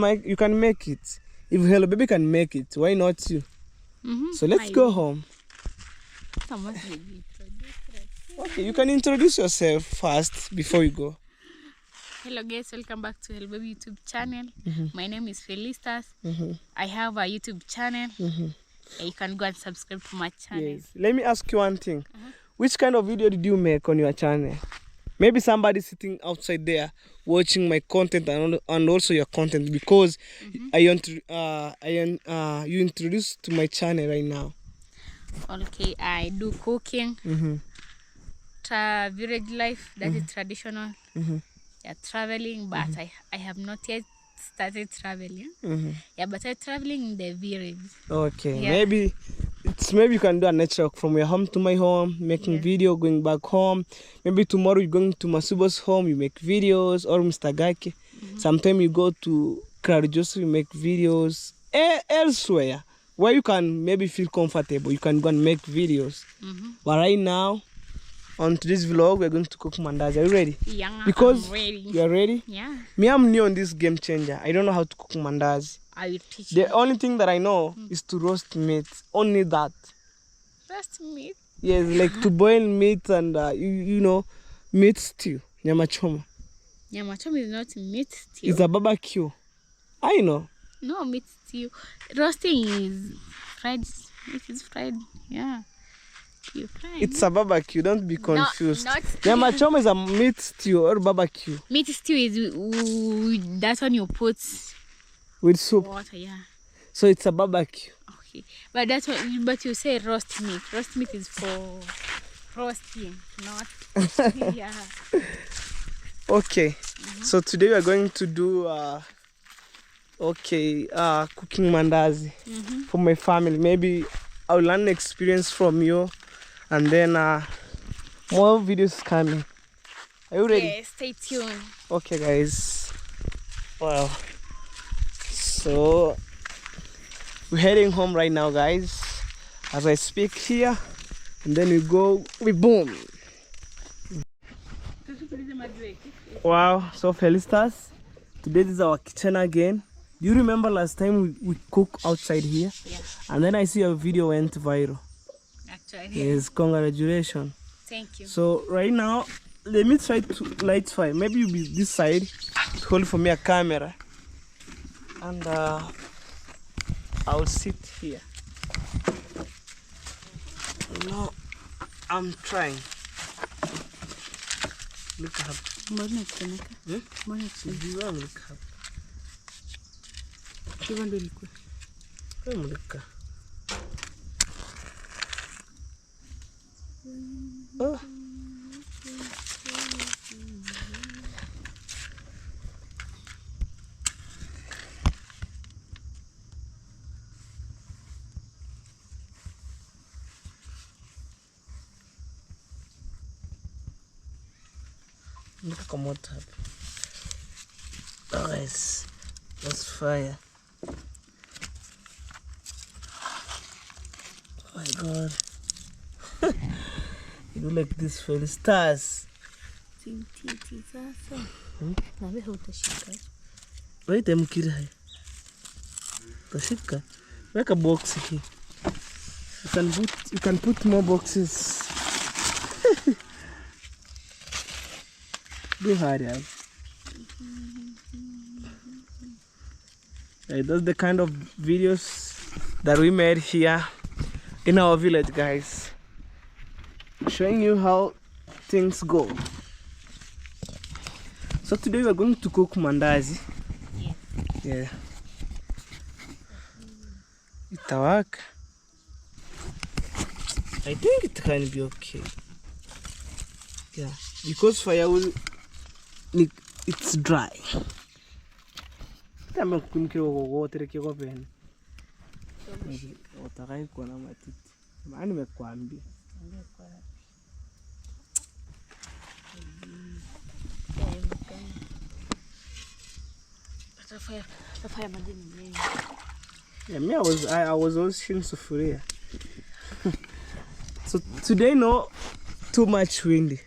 make it. If hello baby can make it, why not you? So let's go home. Okay, you can introduce yourself first before you go. Hello guys, welcome back to Hello Baby YouTube channel. My name is Felicitas. I have a YouTube channel. You can go and subscribe to my channel. Yes. Let me ask you one thing. Which kind of video did you make on your channel? Maybe somebody sitting outside there watching my content and also your content, because you introduced to my channel right now. Okay, I do cooking, village life, that is traditional. Yeah, traveling, but I have not yet started traveling. Yeah, but I'm traveling in the village. Okay, Yeah. maybe you can do a nature walk from your home to my home, making video, going back home. Maybe tomorrow you're going to Masubo's home, you make videos, or Mr. Gake. Sometime you go to Crowd Joseph, you make videos. Elsewhere where you can maybe feel comfortable, you can go and make videos. But right now, on today's vlog, we're going to cook mandazi. Are you ready? Yeah, because I'm ready. You are ready? Yeah. Me, I'm new on this game changer. I don't know how to cook mandazi. I will teach you. The only thing that I know is to roast meat. Only that. Roast meat? Yes, like to boil meat and you know, meat stew. Nyama choma. Nyama choma is not meat stew. It's a barbecue. I know. No, meat stew. Roasting is fried. It is fried. Yeah. You fried. It's a barbecue. Don't be confused. Not Nyama choma is a meat stew or barbecue. Meat stew is that one you put with soup. Water, yeah. So it's a barbecue. Okay, but that's what. But you say roast meat. Roast meat is for roasting, not. Yeah. Okay. So today we are going to do cooking mandazi for my family. Maybe I'll learn an experience from you, and then more videos coming. Are you ready? Yeah, stay tuned. Okay, guys. Wow. So we're heading home right now, guys, as I speak here, and then we boom. Wow, so Felicitas, today is our kitchen again. Do you remember last time we cooked outside here? Yeah. And then I see your video went viral. Actually. Yes, congratulations. Thank you. So right now, let me try to light fire. Maybe you be this side to hold for me a camera. And I'll sit here. No, I'm trying. Look up. Mbona kusemeka? Mbona kusemeka? Sijui look up. Hivyo ndio ilikuwa. Look up. Oh. Look at come out. Nice. That's fire. Oh my god. You do like this for the stars. Titi sasa. Na wewe utashika. Wait, I'm kidding. Utashika. Make a box here. You can put more boxes. Be hard, yeah. That's the kind of videos that we made here in our village, guys. Showing you how things go. So today we are going to cook mandazi. Yeah. Itawaka. I think it can be okay. Yeah, because firewood, it's dry. Kama kumkiro water kiko pen. Utakai kuona matiti. Maana nimekuambia. Yeah, me I was washing sufuria. So today no too much windy.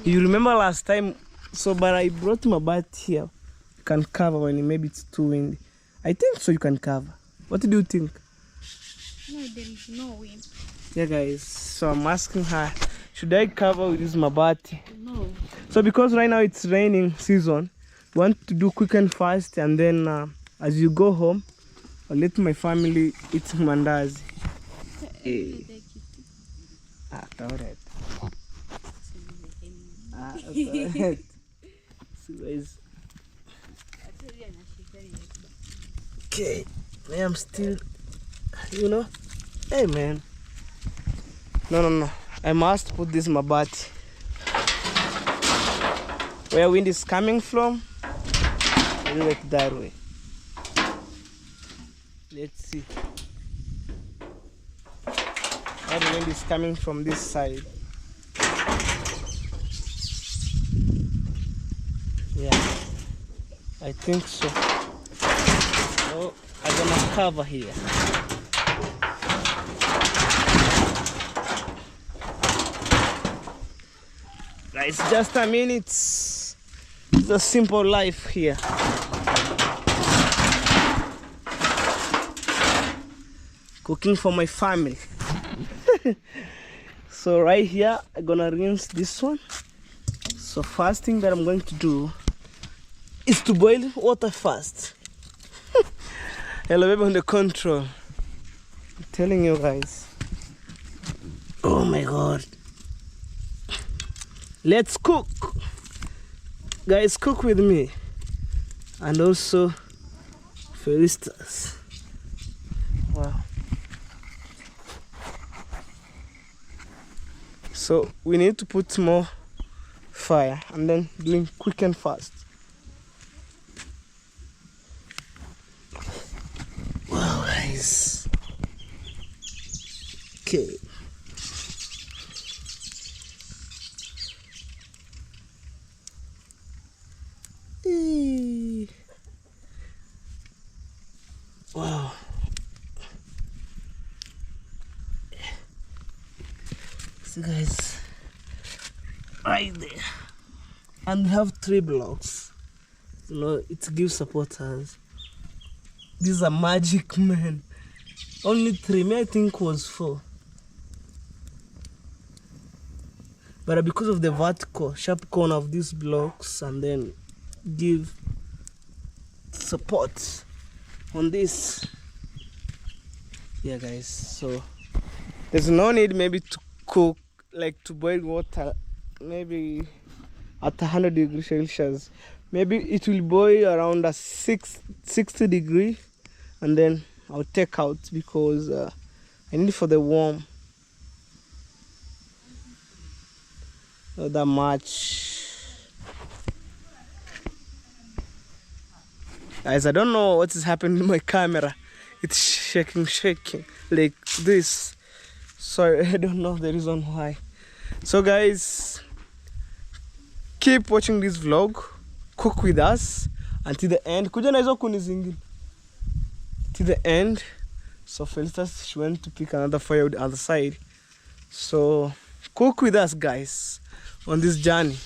You remember last time, so but I brought my bat here. You can cover when maybe it's too windy. I think so you can cover. What do you think? No, there is no wind. Yeah guys, so I'm asking her, should I cover with this mabati? No. So because right now it's raining season, we want to do quick and fast, and then as you go home, I'll let my family eat mandazi. Hey. Alright. Alright. So guys. Okay, I am still, you know. Hey man. No. I must put this mabati where wind is coming from. I do it that way. Let's see. Where the wind is coming from this side. Yeah, I think so. So I'm gonna cover here. It's just a minute. It's a simple life here. Cooking for my family. So right here, I'm gonna rinse this one. So first thing that I'm going to do is to boil water first. Hello, baby, on the control. I'm telling you guys. Oh my god. Let's cook. Guys, cook with me. And also Felistas. Wow. So we need to put more fire and then doing quick and fast. Wow, guys. Okay. Wow. So guys, right there, and we have 3 blocks. You know, it gives supporters. These are magic, man. Only 3, me I think was 4. But because of the vertical sharp corner of these blocks, and then give support on this. Yeah guys, so there's no need maybe to cook, like to boil water maybe at 100 degrees Celsius. Maybe it will boil around a 60 degree, and then I'll take out because I need for the warm. Not that much. Guys, I don't know what is happening to my camera. It's shaking like this. Sorry, I don't know the reason why. So guys, keep watching this vlog. Cook with us until the end. Kuja na hizo kuni zingine. Till the end. So Felicitas, she went to pick another fire on the other side. So cook with us, guys, on this journey.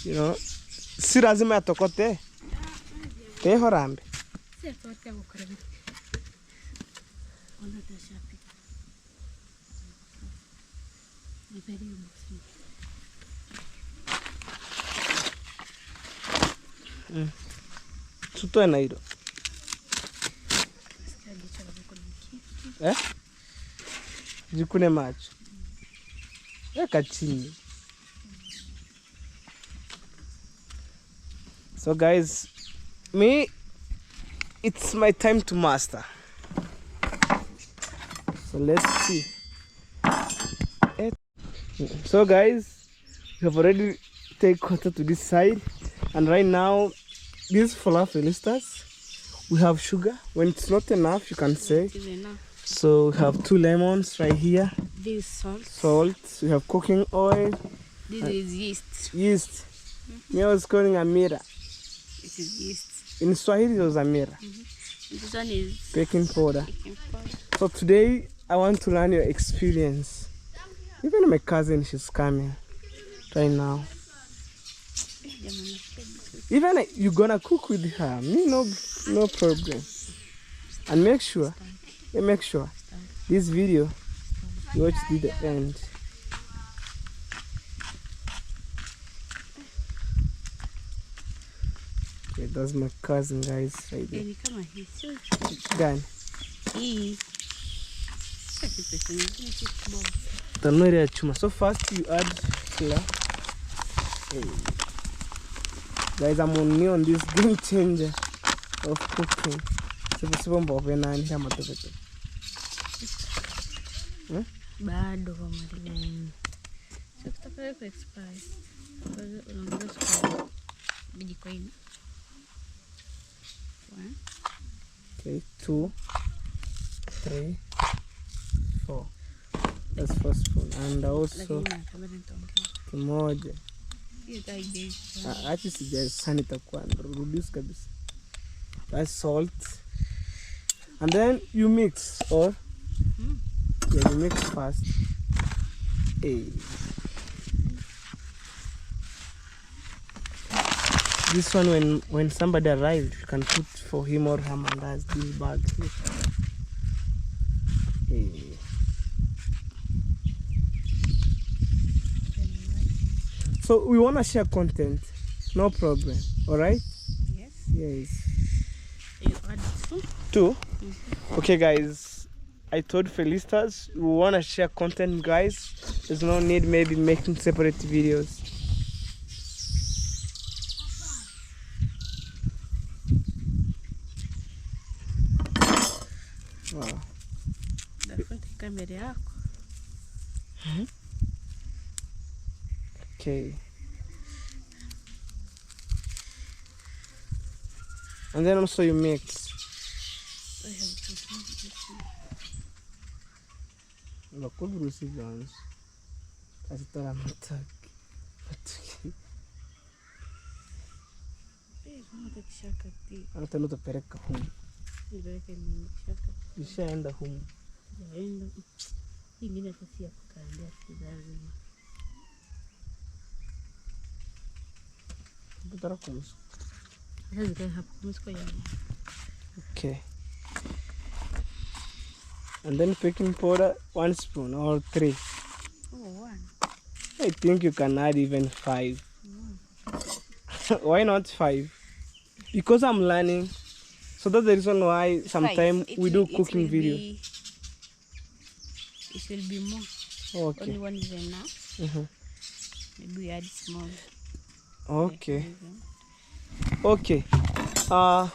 You know, si lazima yatokote. Teho rambe. Tutoe na hilo. Jikune macho. Weka chini. So guys, it's my time to master. So let's see. So guys, we have already taken water to this side, and right now this is for Felicitas. We have sugar. When it's not enough, you can say. So we have 2 lemons right here. This is salt. Salt. We have cooking oil. This is yeast. Yeast. Me, I was calling Amira. This is yeast. In Swahili, it was Amira. This one is Baking powder. baking powder. So today, I want to learn your experience. Even my cousin, she's coming right now. Even you gonna cook with her, me no problem. And make sure this video you watch to the end. Okay, that's my cousin, guys, right there. Gani? Tanuri ya chuma. So first you add flour. Guys, I'm on this game changer of cooking. Bado kwa marigani. Sasa kwa expire. Unaongeza sukari. Vijiko hivi. Okay, 2, 3, 4. That's 4 spoon. And also kimoja. Acha sijasani itakuwa reduce kabisa. That's salt. And then you mix, or yeah, you mix fast. Hey. This one, when somebody arrived, you can put for him or her mandazi this bag. Hey. So we wanna share content, no problem. All right? Yes. Yes. You add 2. Okay, guys. I told Felicitas we wanna share content, guys. There's no need maybe making separate videos. Wow. Okay. And then also you mix. Hata nutapeleka humu. Nishaenda humu. Okay. And then baking powder, 1 spoon or 3. Oh, 1. I think you can add even 5. Why not 5? Because I'm learning. So that's the reason why sometimes we do cooking video. It will be more. Okay. Only 1 is enough. Maybe we add small. Okay. Okay.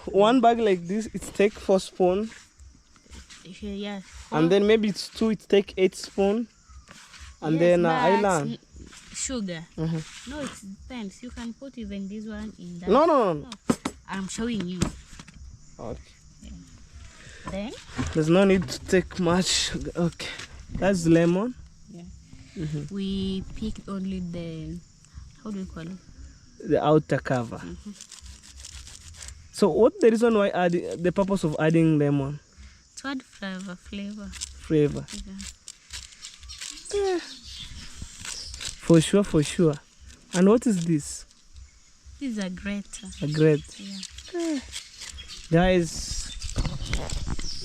One bag like this, it take 4 spoon, Yeah. and then maybe it's 2, it take 8 spoon, and Yes, then but I learn. sugar. No, it depends. You can put even this one in that. No. I'm showing you. Okay. Then There's no need to take much. Okay. That's lemon. we picked only the, how do you call it? The outer cover. So what the reason why the purpose of adding lemon? To add flavor. Flavor. Yeah. For sure. And what is this? This is a grater. A grate. Yeah. Guys,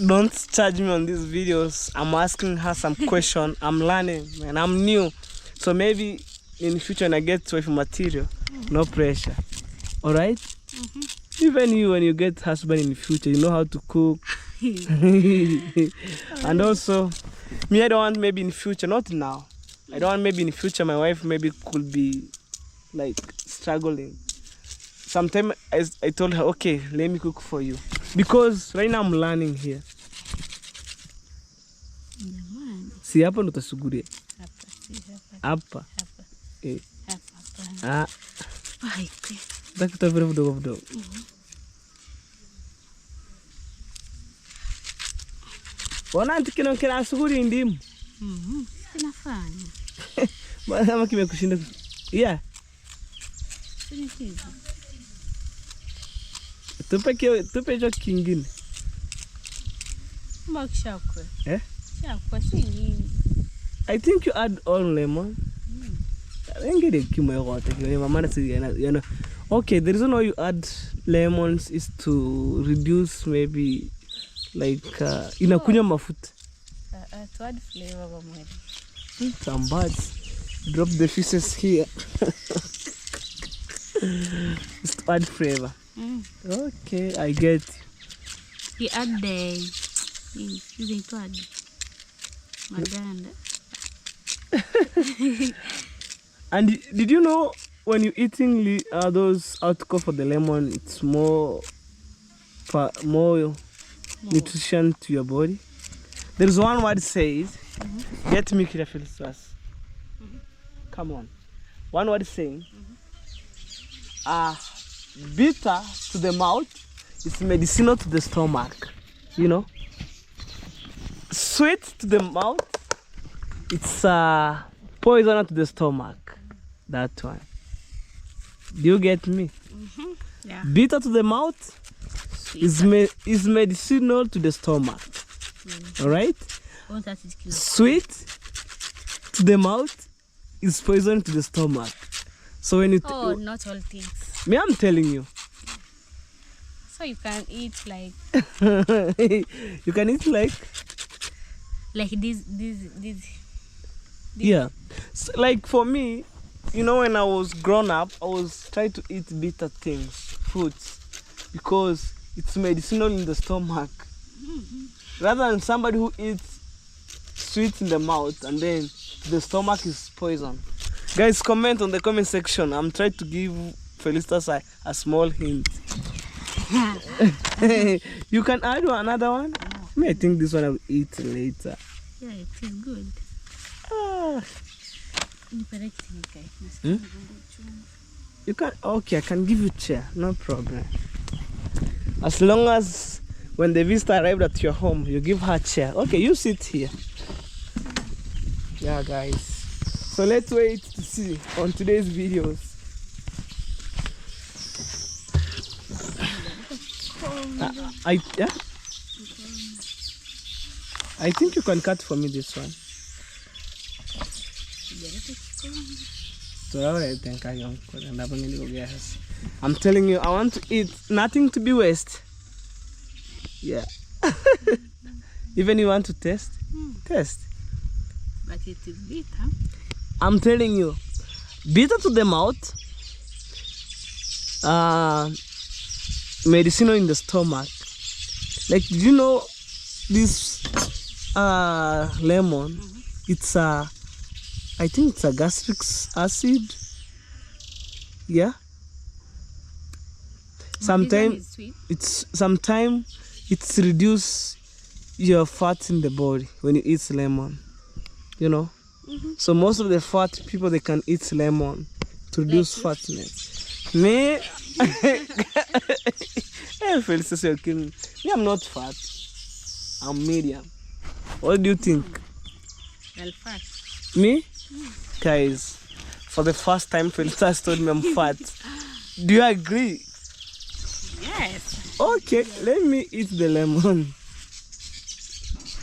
don't charge me on these videos. I'm asking her some question. I'm learning and I'm new. So maybe in the future when I get wife material, no pressure. Alright? Even you, when you get husband in the future, you know how to cook. And also, me, I don't want maybe in the future, not now. I don't want maybe in the future my wife maybe could be like struggling. Sometime I told her, okay, let me cook for you. Because right now I'm learning here. Si hapa ndo utasuguria. Hapa. Eh. Ah. Dakika vile vidogo. Wana antikino kina suguri ndimu. Inafanya. Bwana kama kimekushinda. Yeah. Tupe hicho kingine. Makishakwe. Eh? Shakwe si nyingi. I think you add all lemon. Okay, the reason why you add lemons is to reduce maybe like inakunywa mafuta. To add flavor kwa mwili. Some birds. Drop the fishes here. Just to add flavor. Okay, I get you. We add the using to add maganda. And did you know when you're eating those articles for the lemon, it's more nutrition to your body? There's one word says, get me careful first. Come on. One word saying, bitter to the mouth is medicinal to the stomach. You know? Sweet to the mouth, it's poison to the stomach. That one. Do you get me? Yeah. Bitter to the mouth is medicinal to the stomach. Alright? Sweet to the mouth is poison to the stomach. So when you not all things. Me, I'm telling you. So you can eat like you can eat like this. Yeah. So, like for me, you know, when I was grown up, I was trying to eat bitter things, fruits, because it's medicinal in the stomach. Rather than somebody who eats sweet in the mouth and then the stomach is poison. Guys, comment on the comment section. I'm trying to give Felicitas a small hint. You can add another one? I think this one I will eat later. Yeah, it is good. You can, okay, I can give you a chair, no problem. As long as when the visitor arrived at your home, you give her a chair. Okay, you sit here. Yeah, guys. So let's wait to see on today's videos. I think you can cut for me this one. I'm telling you, I want to eat nothing to be waste. Yeah. Even you want to taste? Taste. But it is bitter. I'm telling you, bitter to the mouth, medicinal in the stomach. Like, do you know this lemon? It's I think it's a gastric acid. Yeah, Sometimes it's reduce your fat in the body when you eat lemon. You know. So most of the fat people, they can eat lemon to reduce fatness. Me, hey, Felix, you're kidding me. Me, I'm not fat. I'm medium. What do you think? Well, fat. Me? Guys, for the first time, Felix told me I'm fat. Do you agree? Yes. Okay, let me eat the lemon.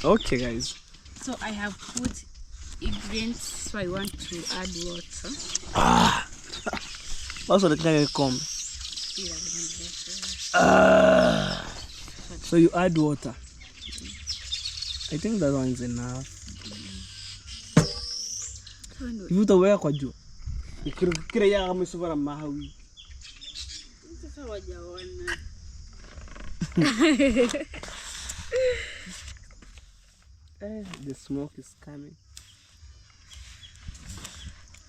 Okay, guys. So I have put ingredients, so I want to add water. Also, the thing come. So you add water. I think that one is enough. If you wear kwa juu. Kira ya kama sura mahawi. The smoke is coming.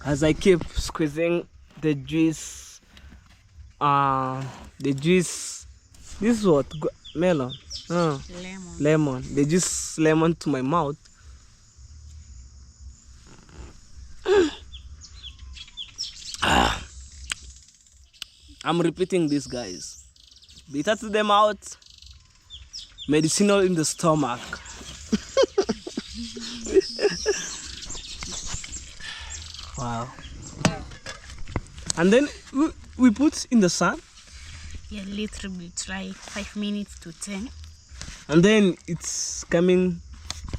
As I keep squeezing the juice, this is what? Melon? Lemon. Lemon. The juice lemon to my mouth. I'm repeating this, guys. Bitter to the mouth, medicinal in the stomach. Wow. And then we put in the sun. Yeah, little bit, right? 5 minutes to 10. And then it's coming,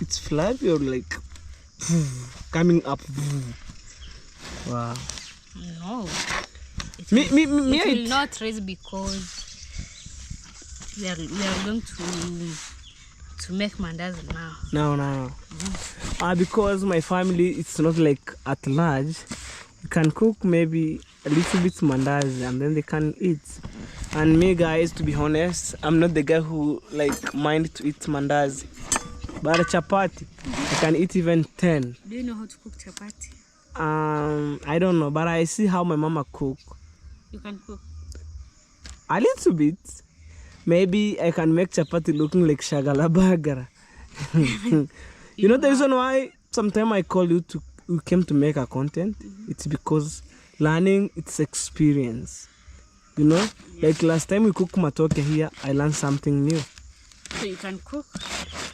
it's fluffy or like coming up. Wow. No. It Me, will not raise because we are going to make mandazi now. No. Because my family, it's not like at large. You can cook maybe a little bit mandazi and then they can eat. And me, guys, to be honest, I'm not the guy who like mind to eat mandazi. But a chapati, I can eat even 10. Do you know how to cook chapati? I don't know, but I see how my mama cook. You can cook? A little bit. Maybe I can make chapati looking like shagala bagara. You know the reason why sometimes I call you came to make a content? It's because learning, it's experience. You know? Yeah. Like last time we cooked matoke here, I learned something new. So you can cook?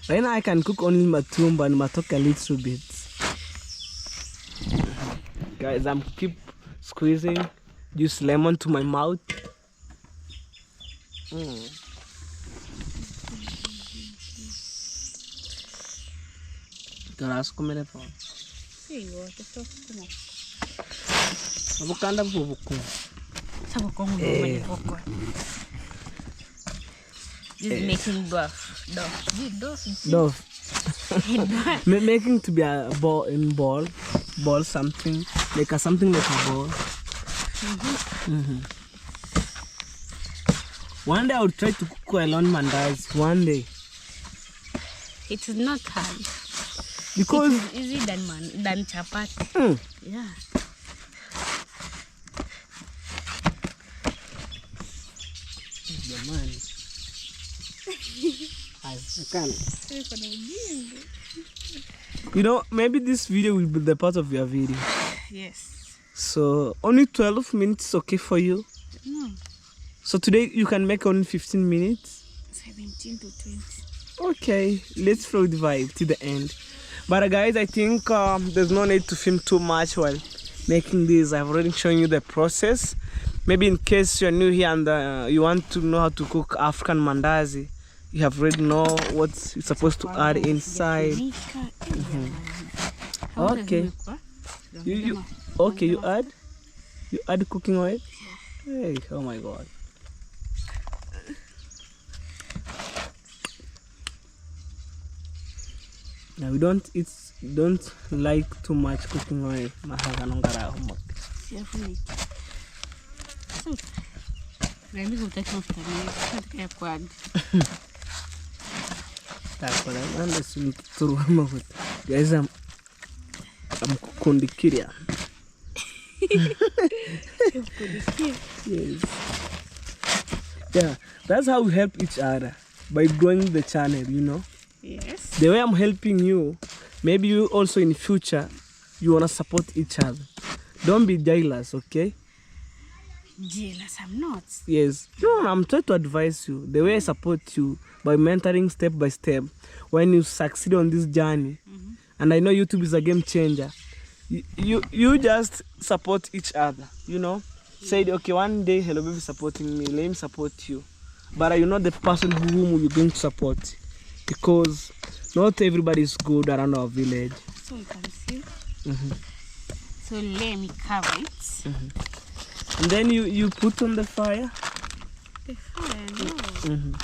Right now I can cook only matumba and matoke a little bit. Guys, I'm keep squeezing this lemon to my mouth. Terás comer pão. Sim, eu até estou com. Vou cantar um pouco. Sabe como é pouco? This is making dough. Making to be a ball something like something like a ball. One day I will try to cook alone mandazi. One day. It is not hard. Because it is easy than chapati. Yeah. The man. I can. You know, maybe this video will be the part of your video. Yes. So only 12 minutes is okay for you? No. So today you can make only 15 minutes? 17 to 20. Okay, let's flow the vibe to the end. But guys, I think there's no need to film too much while making this. I've already shown you the process. Maybe in case you're new here and you want to know how to cook African mandazi, you have already know what you're supposed to add inside. Okay. You add cooking oil? Hey, oh my god. Now we don't like too much cooking oil. Guys, I'm kundikiria. Yes. Yeah, that's how we help each other, by growing the channel, you know. Yes. The way I'm helping you, maybe you also in future, you wanna support each other. Don't be jealous, okay? Jealous, I'm not. Yes. No, I'm trying to advise you. The way I support you, by mentoring step by step, when you succeed on this journey, and I know YouTube is a game changer, you just support each other, you know. Said, okay, one day Hello Baby supporting me, let me support you. But you're not the person whom you're going to support, because not everybody is good around our village. So you can see. So let me cover it. And then you put on the fire. The fire, no.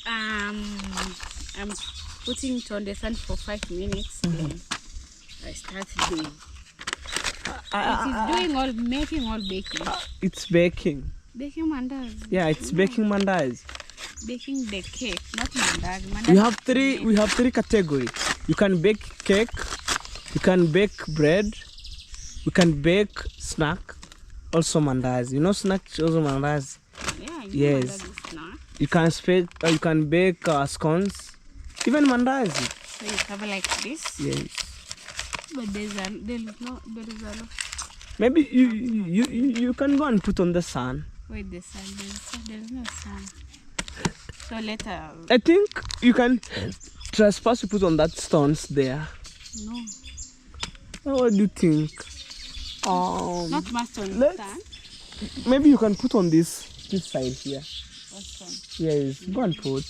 I'm putting it on the sun for 5 minutes. Then I start doing. It is doing all, making all baking. It's baking. Baking mandazi. Yeah, it's baking mandazi. Baking the cake, not mandazi. Mandazi We have three categories. You can bake cake, you can bake bread, you can bake snack, also mandazi. You know snack is also mandazi. Yeah, Yes. mandazi snack. You can bake scones, even mandazi. So you cover like this. Yes. But there is no. Maybe you can go and put on the sun. Wait, the sun. There's no sun. So later. I think you can trespass. You put on that stones there. No. What do you think? Not must on let's- sun. Maybe you can put on this side here. Or sun. Yes, go and put.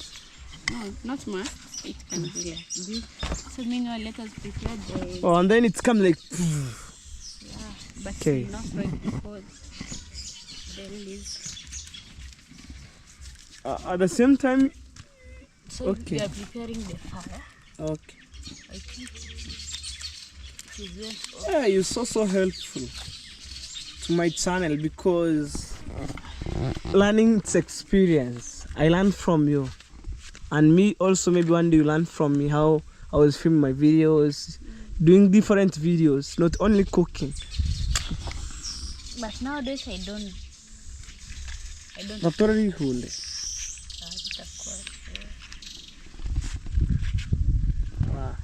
No, not must. It can be like this. So meanwhile, let us prepare the. Oh, and then it's come like. Yeah, but Okay. not right before the release. At the same time. So Okay. we are preparing the fire. Okay. I think it is just Yeah, you're so helpful to my channel, because learning its experience. I learned from you, and me also. Maybe one day you learn from me how I was filming my videos, doing different videos, not only cooking. But nowadays I don't. Naturally, hule. Wow.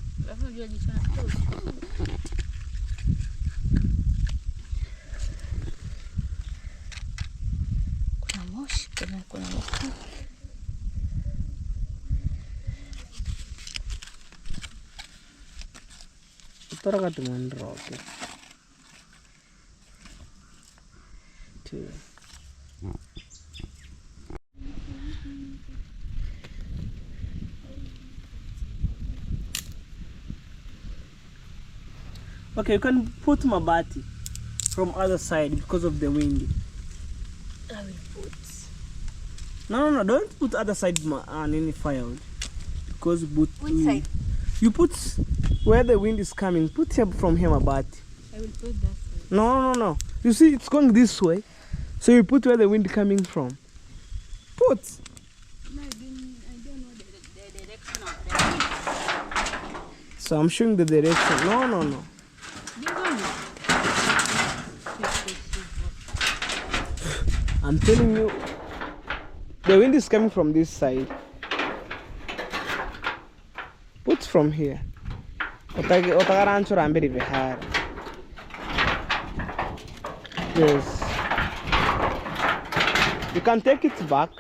Kuna moshi, kuna moshi. Tora ka okay. Two. Okay, you can put mabati from other side because of the wind. I will put. No, don't put other side on any firewood, because Which side? You put where the wind is coming. Put here from here mabati. I will put that side. No. You see, it's going this way, so you put where the wind coming from. Put. No, I don't know the direction of the. So I'm showing the direction. No. I'm telling you, the wind is coming from this side. Put from here. Yes. You can take it back.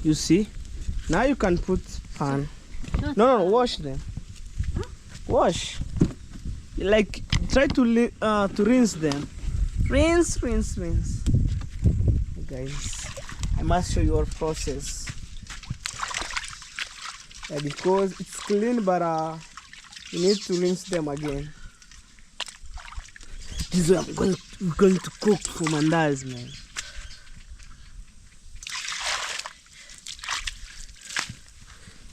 You see? Now you can put pan. No, wash them. Wash. Like, try to rinse them. Rinse. Guys, I must show you our process. Yeah, because it's clean, but you need to rinse them again. This is what we're going to cook for mandazi, man.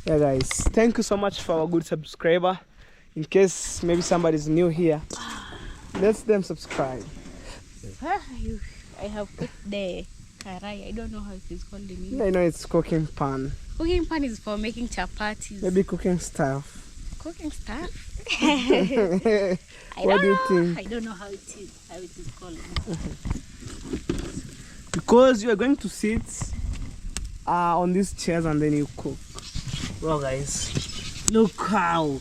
Yeah, guys, thank you so much for our good subscriber. In case maybe somebody's new here, let them subscribe. I have put the karai. I don't know how it is called in English. I know it's cooking pan. Cooking pan is for making chapatis. Maybe cooking stuff. Cooking stuff? What do you think? I don't know how it is called. Because you are going to sit on these chairs and then you cook. Well, guys, look how.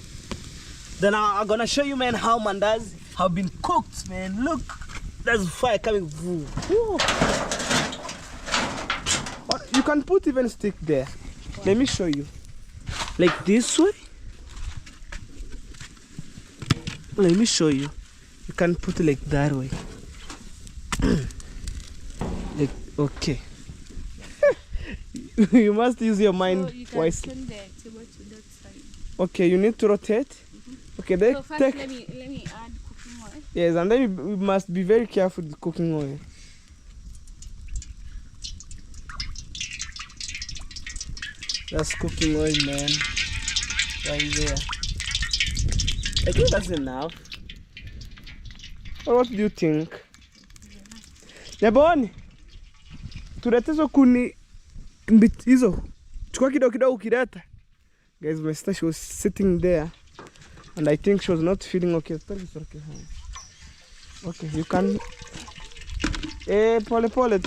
Then I'm gonna show you, man, how mandazi have been cooked, man. Look, there's fire coming through. You can put even stick there. Let me show you. Like this way. Let me show you. You can put it like that way. Like, okay. You must use your mind So you can wisely. turn the table to that side. Okay, you need to rotate. Okay, then So first take. let me add cooking oil. Yes, and then you must be very careful with cooking oil. That's cooking oil, man. Right there. I think that's enough. Or what do you think? Jaboni, tulete hizo kuni hizo. Chukua kidogo kidogo ukileta. Guys, my sister, she was sitting there. And I think she was not feeling okay. Okay, you can. Pole pole.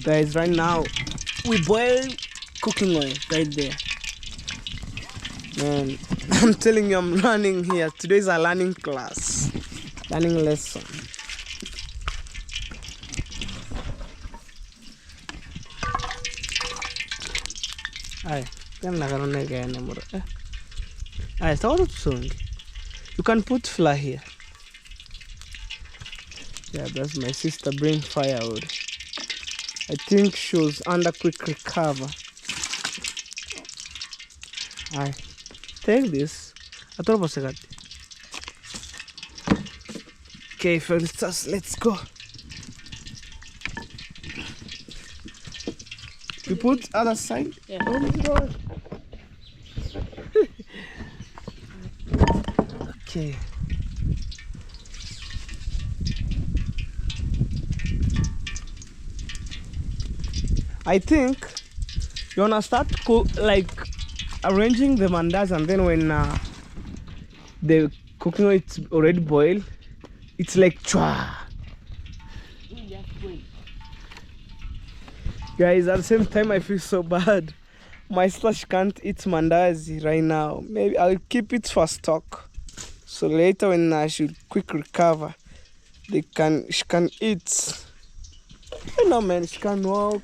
Guys, right now we boil cooking oil right there. Man, I'm telling you, I'm learning here. Today's a learning class, learning lesson. Aye. You can put flour here. Yeah, that's my sister bring firewood. I think she was under quick recover. Aye. Take this. Okay, first let's go. You put other side? Yeah. Oh my god. Okay. I think you wanna start like arranging the mandazi, and then when the cooking oil is already boiled, it's like chua. Guys, at the same time I feel so bad. My sister, she can't eat mandazi right now. Maybe I'll keep it for stock. So later when she quick recover, she can eat. You know, man, she can walk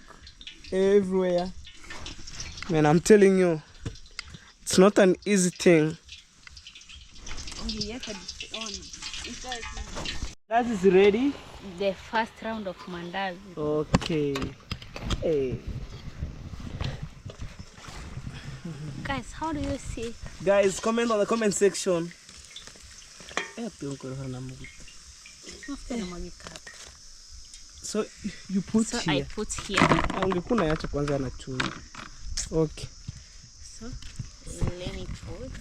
everywhere. Man, I'm telling you, it's not an easy thing. That is ready. The first round of mandazi. Okay. Hey. Guys, how do you see? Guys, comment on the comment section. So you put So here. I put here. Ungekuna yacha kwanza na chumvi. Okay. So let me put.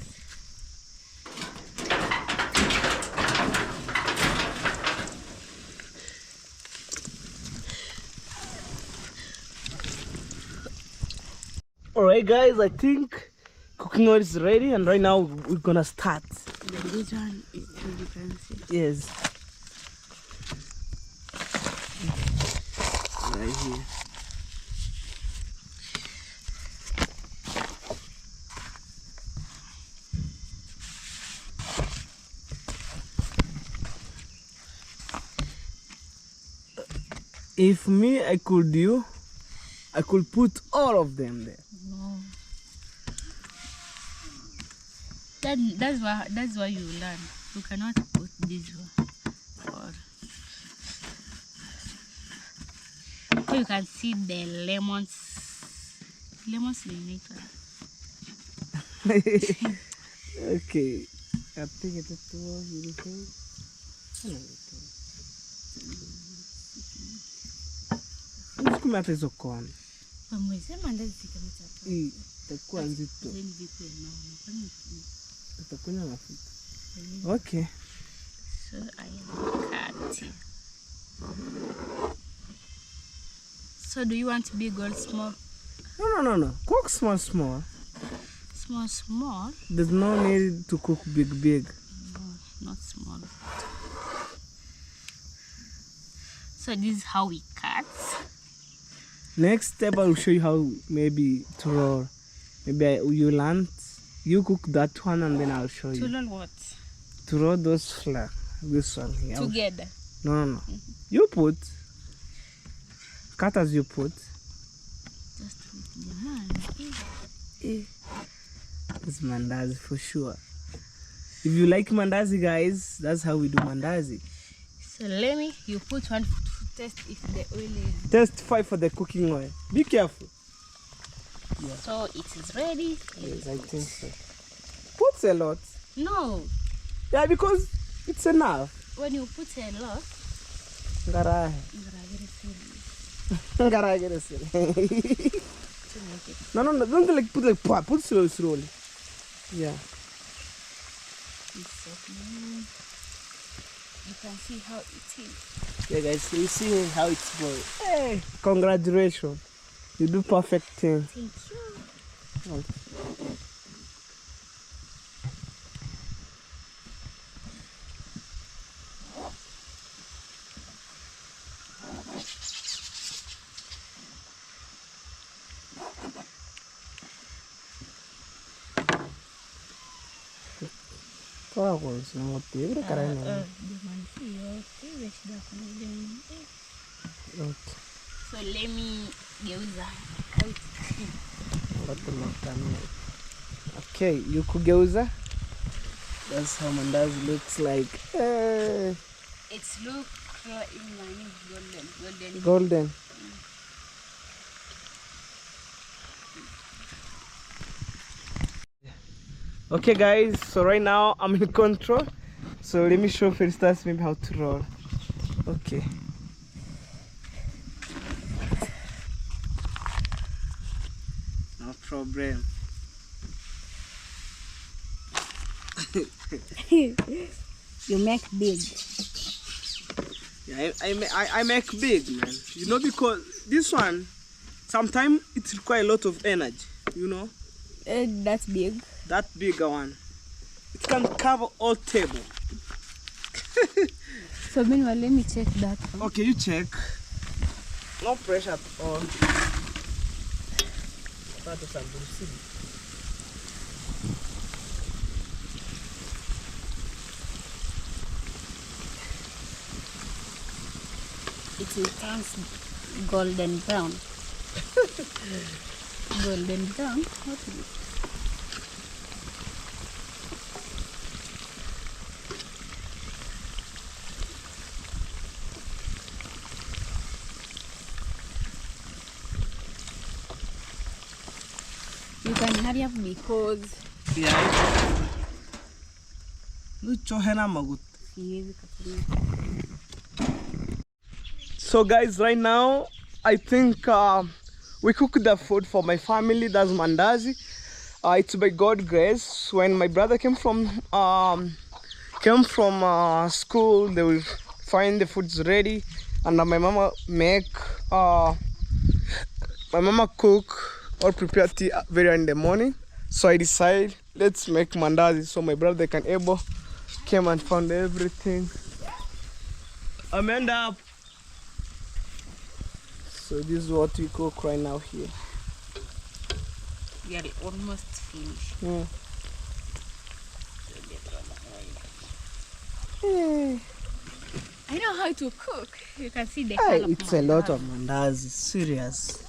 Alright guys, I think cooking oil is ready, and right now we're gonna start. This one is too different. Yes. Right here. If me, I could put all of them there. No. That's why you learn. You cannot put this one. Or so you can see the lemons. Lemons later. Okay. I think it's beautiful. Sukuma hata hizo kona. Umesema ndazi kama chapati. Itakuwa nzito. Then vipi na Itakunywa mafuta. Okay. So I am cutting. So do you want big or small? No. Cook small. Small. There's no need to cook big. No, not small. So this is how we cut. Next step, I will show you how maybe to roll. Maybe you learn. You cook that one and then I'll show you. To roll what? To roll those flour. This one here. Together. No. Mm-hmm. You put. Cut as you put. Just with the hand. It's mandazi for sure. If you like mandazi, guys, that's how we do mandazi. So you put one to test if the oil is... Testify for the cooking oil. Be careful. Yeah. So it is ready. Yes, I think so. Put a lot. No. Yeah, because it's enough. When you put a lot, Ngarai. Ngarai get it. No, don't like put like pot. Put slowly. Yeah. You can see how it is. Yeah, guys, you see how it's going. Hey, congratulations. You do perfect thing. Thank you. Okay. So let me geuza. Okay, you kugeuza. That's how mandazi looks like. It's look golden. Golden. Okay, guys. So right now I'm in control. So let me show Felicitas maybe how to roll. Okay. No problem. You make big. Yeah, I make big, man. You know, because this one, sometimes it requires a lot of energy, you know. That's big. That bigger one, it can cover all table. So meanwhile, let me check that one. Okay, you check. No pressure at all. It will turn golden brown. Golden brown? What is it? You can hurry up because So guys, right now I think we cooked the food for my family. That's mandazi. It's by God's grace. When my brother came from school, they will find the food's ready, and my mama cook or prepare tea very early in the morning. So I decided let's make mandazi so my brother can came and found everything. Amanda. So this is what we cook right now here. we are almost finished. Hey. I know how to cook. You can see the color. It's a lot of mandazi, serious.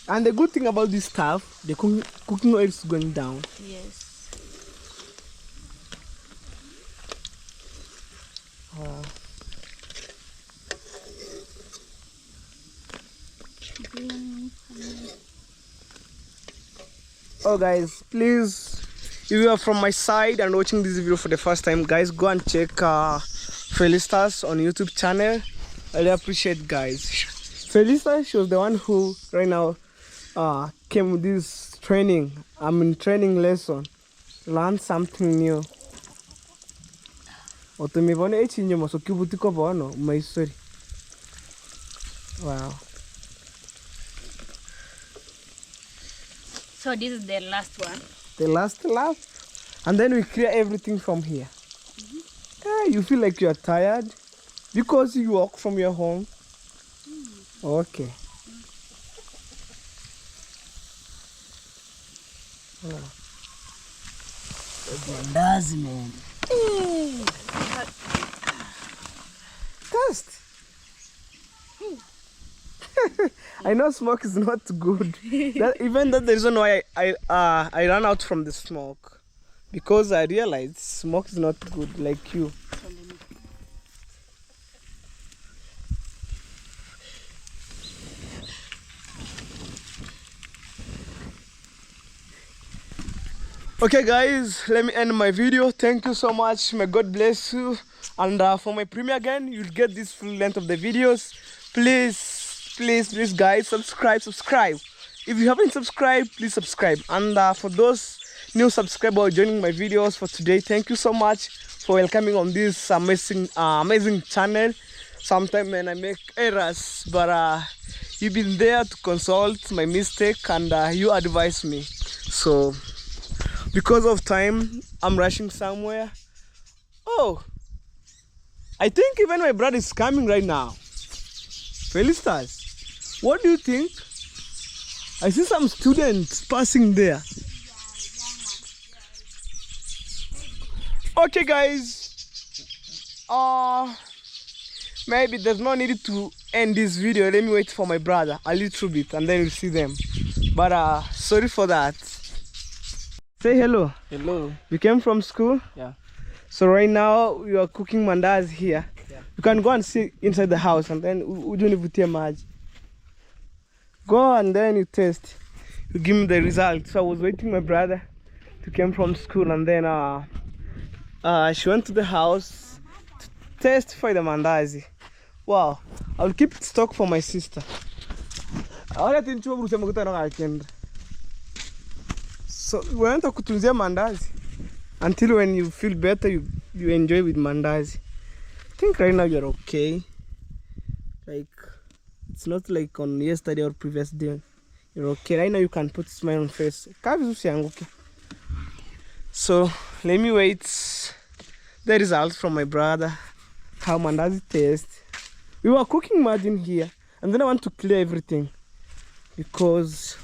And the good thing about this stuff, the cooking oil is going down. Yes. Oh guys, please, if you are from my side and watching this video for the first time, guys, go and check Felicitas on YouTube channel. I really appreciate, guys. Felicitas, she was the one who right now came with this training. I'm in training lesson. Learn something new. Otumivone echinyo masokibutiko bono my story. Wow. So this is the last one. The last lap. And then we clear everything from here. You feel like you are tired because you walk from your home. Okay. Mandazi, man. Taste. I know smoke is not good. Even that's the reason why I ran out from the smoke, because I realized smoke is not good like you. Okay guys, let me end my video. Thank you so much. May God bless you. And for my premiere again, you'll get this full length of the videos. Please guys, subscribe. If you haven't subscribed, please subscribe. And for those new subscribers joining my videos for today, thank you so much for welcoming on this amazing channel. Sometimes when I make errors, but you've been there to consult my mistake, and you advise me. So because of time, I'm rushing somewhere. Oh, I think even my brother is coming right now. Felicitas, what do you think? I see some students passing there. Okay guys, maybe there's no need to end this video. Let me wait for my brother a little bit and then we'll see them. But sorry for that. Say hello. Hello. You came from school? Yeah. So right now you are cooking mandazi here. Yeah. You can go and sit inside the house and then go and then you taste. You give me the result. So I was waiting my brother to come from school, and then she went to the house to test for the mandazi. Wow. I'll keep it stock for my sister. So we want to kutunzia mandazi until when you feel better, you enjoy with mandazi. I think right now you're okay. Like it's not like on yesterday or previous day. You're okay. Right now you can put a smile on face. So let me wait the results from my brother. How mandazi tastes. We were cooking mud in here, and then I want to clear everything because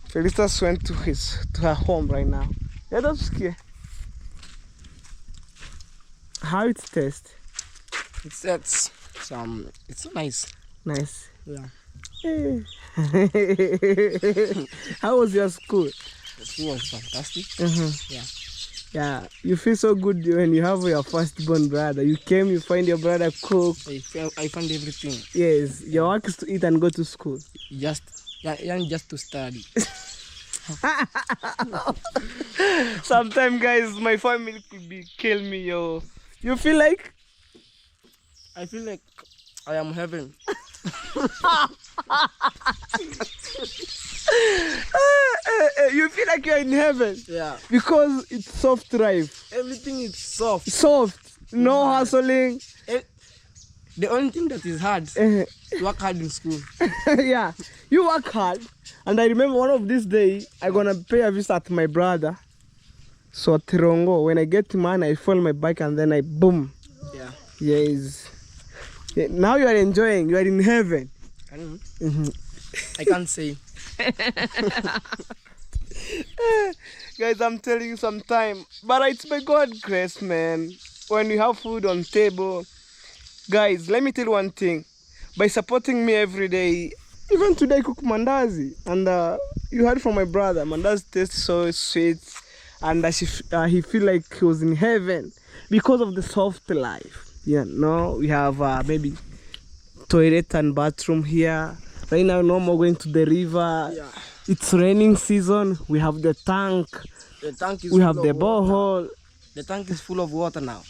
Felicitas went to her home right now. Yeah, that's scary. How it tastes? It's nice. Nice. Yeah. How was your school? The school was fantastic. Yeah. Yeah, you feel so good when you have your firstborn brother. You came, you find your brother cook. I found everything. Yes, your work is to eat and go to school. Just to study. Sometimes, guys, my family could kill me, yo. You feel like? I feel like I am heaven. You feel like you're in heaven? Yeah. Because it's soft life. Everything is soft. Soft. No hustling. The only thing that is hard, work hard in school. Yeah. You work hard. And I remember one of these days, I'm gonna pay a visit to my brother. So at Tirongo, when I get man, I fall my bike and then I boom. Yeah. Yes. Yeah, now you are enjoying. You are in heaven. I don't know. I can't say. Guys, I'm telling you sometime. But it's by God's grace, man. When you have food on table. Guys, let me tell you one thing. By supporting me every day, even today I cook mandazi. And you heard from my brother, mandazi tastes so sweet. And he feel like he was in heaven because of the soft life. Yeah, no, we have maybe toilet and bathroom here. Right now, no more going to the river. Yeah. It's raining season. We have the tank. The tank is we have the borehole. The tank is full of water now.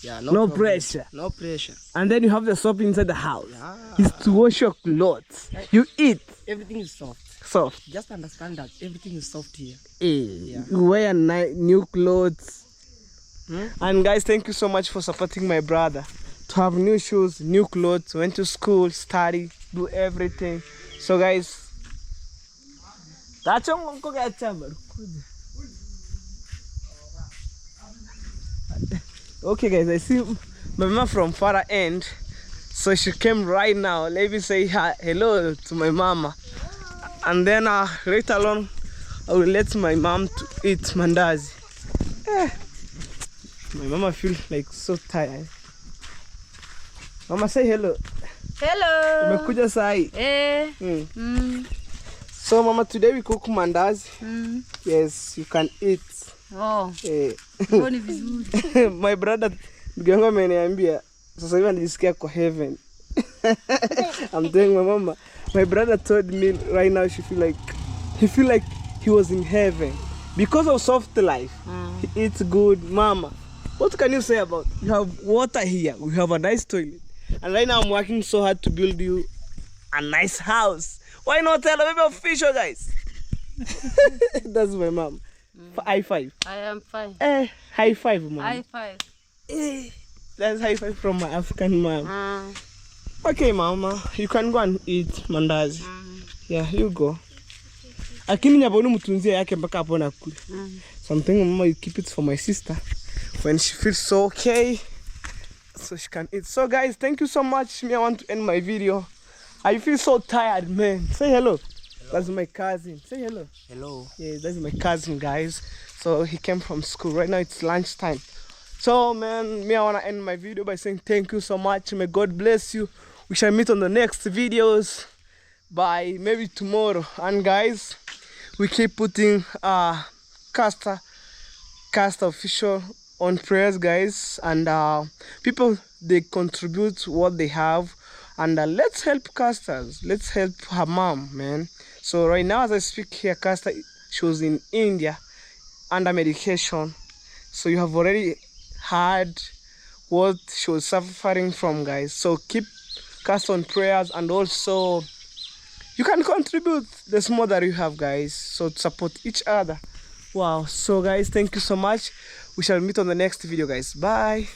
Yeah, no pressure. No pressure. And then you have the soap inside the house. Yeah. It's to wash your clothes. You eat. Everything is soft. Soft. Just understand that everything is soft here. Yeah. You wear new clothes. And guys, thank you so much for supporting my brother. To have new shoes, new clothes, went to school, study. do everything. So guys, that's all. Okay guys, I see my mama from far end, so she came right now. Let me say hi, hello to my mama, and then later on I will let my mom to eat mandazi. My mama feel like so tired. Mama, say hello. Hello. Umekuja sai. So mama, today we cook mandazi. Yes, you can eat. Oh. Ni vizuri. My brother ndugu yangu ameniambia sasa hivi anajisikia kwa heaven. I'm telling my mama, my brother told me right now he feel like he was in heaven because of soft life. He eats good. Mama, what can you say about it? You have water here, we have a nice toilet, and right now I'm working so hard to build you a nice house. Why not tell a baby official, guys? That's my mom. High five. I am fine. High five, mom. High five. That's high five from my African mom. Okay, mama, you can go and eat mandazi. Yeah, you go. Lakini nyabonu mtunzie yake mpaka hapo na kule. Something mama, you keep it for my sister when she feels so okay, so she can eat. So guys, thank you so much. Me, I want to end my video. I feel so tired, man. Say hello. That's my cousin. Say hello. Hello. Yeah, that's my cousin, guys. So he came from school. Right now it's lunchtime. So man, me, I want to end my video by saying thank you so much. May God bless you. We shall meet on the next videos by maybe tomorrow. And guys, we keep putting Caster official on prayers, guys. And people, they contribute what they have. And let's help Casters. Let's help her mom, man. So right now as I speak here, Caster, she was in India under medication. So you have already heard what she was suffering from, guys. So keep Caster on prayers, and also you can contribute the small that you have, guys. So to support each other. Wow. So guys, thank you so much. We shall meet on the next video, guys. Bye.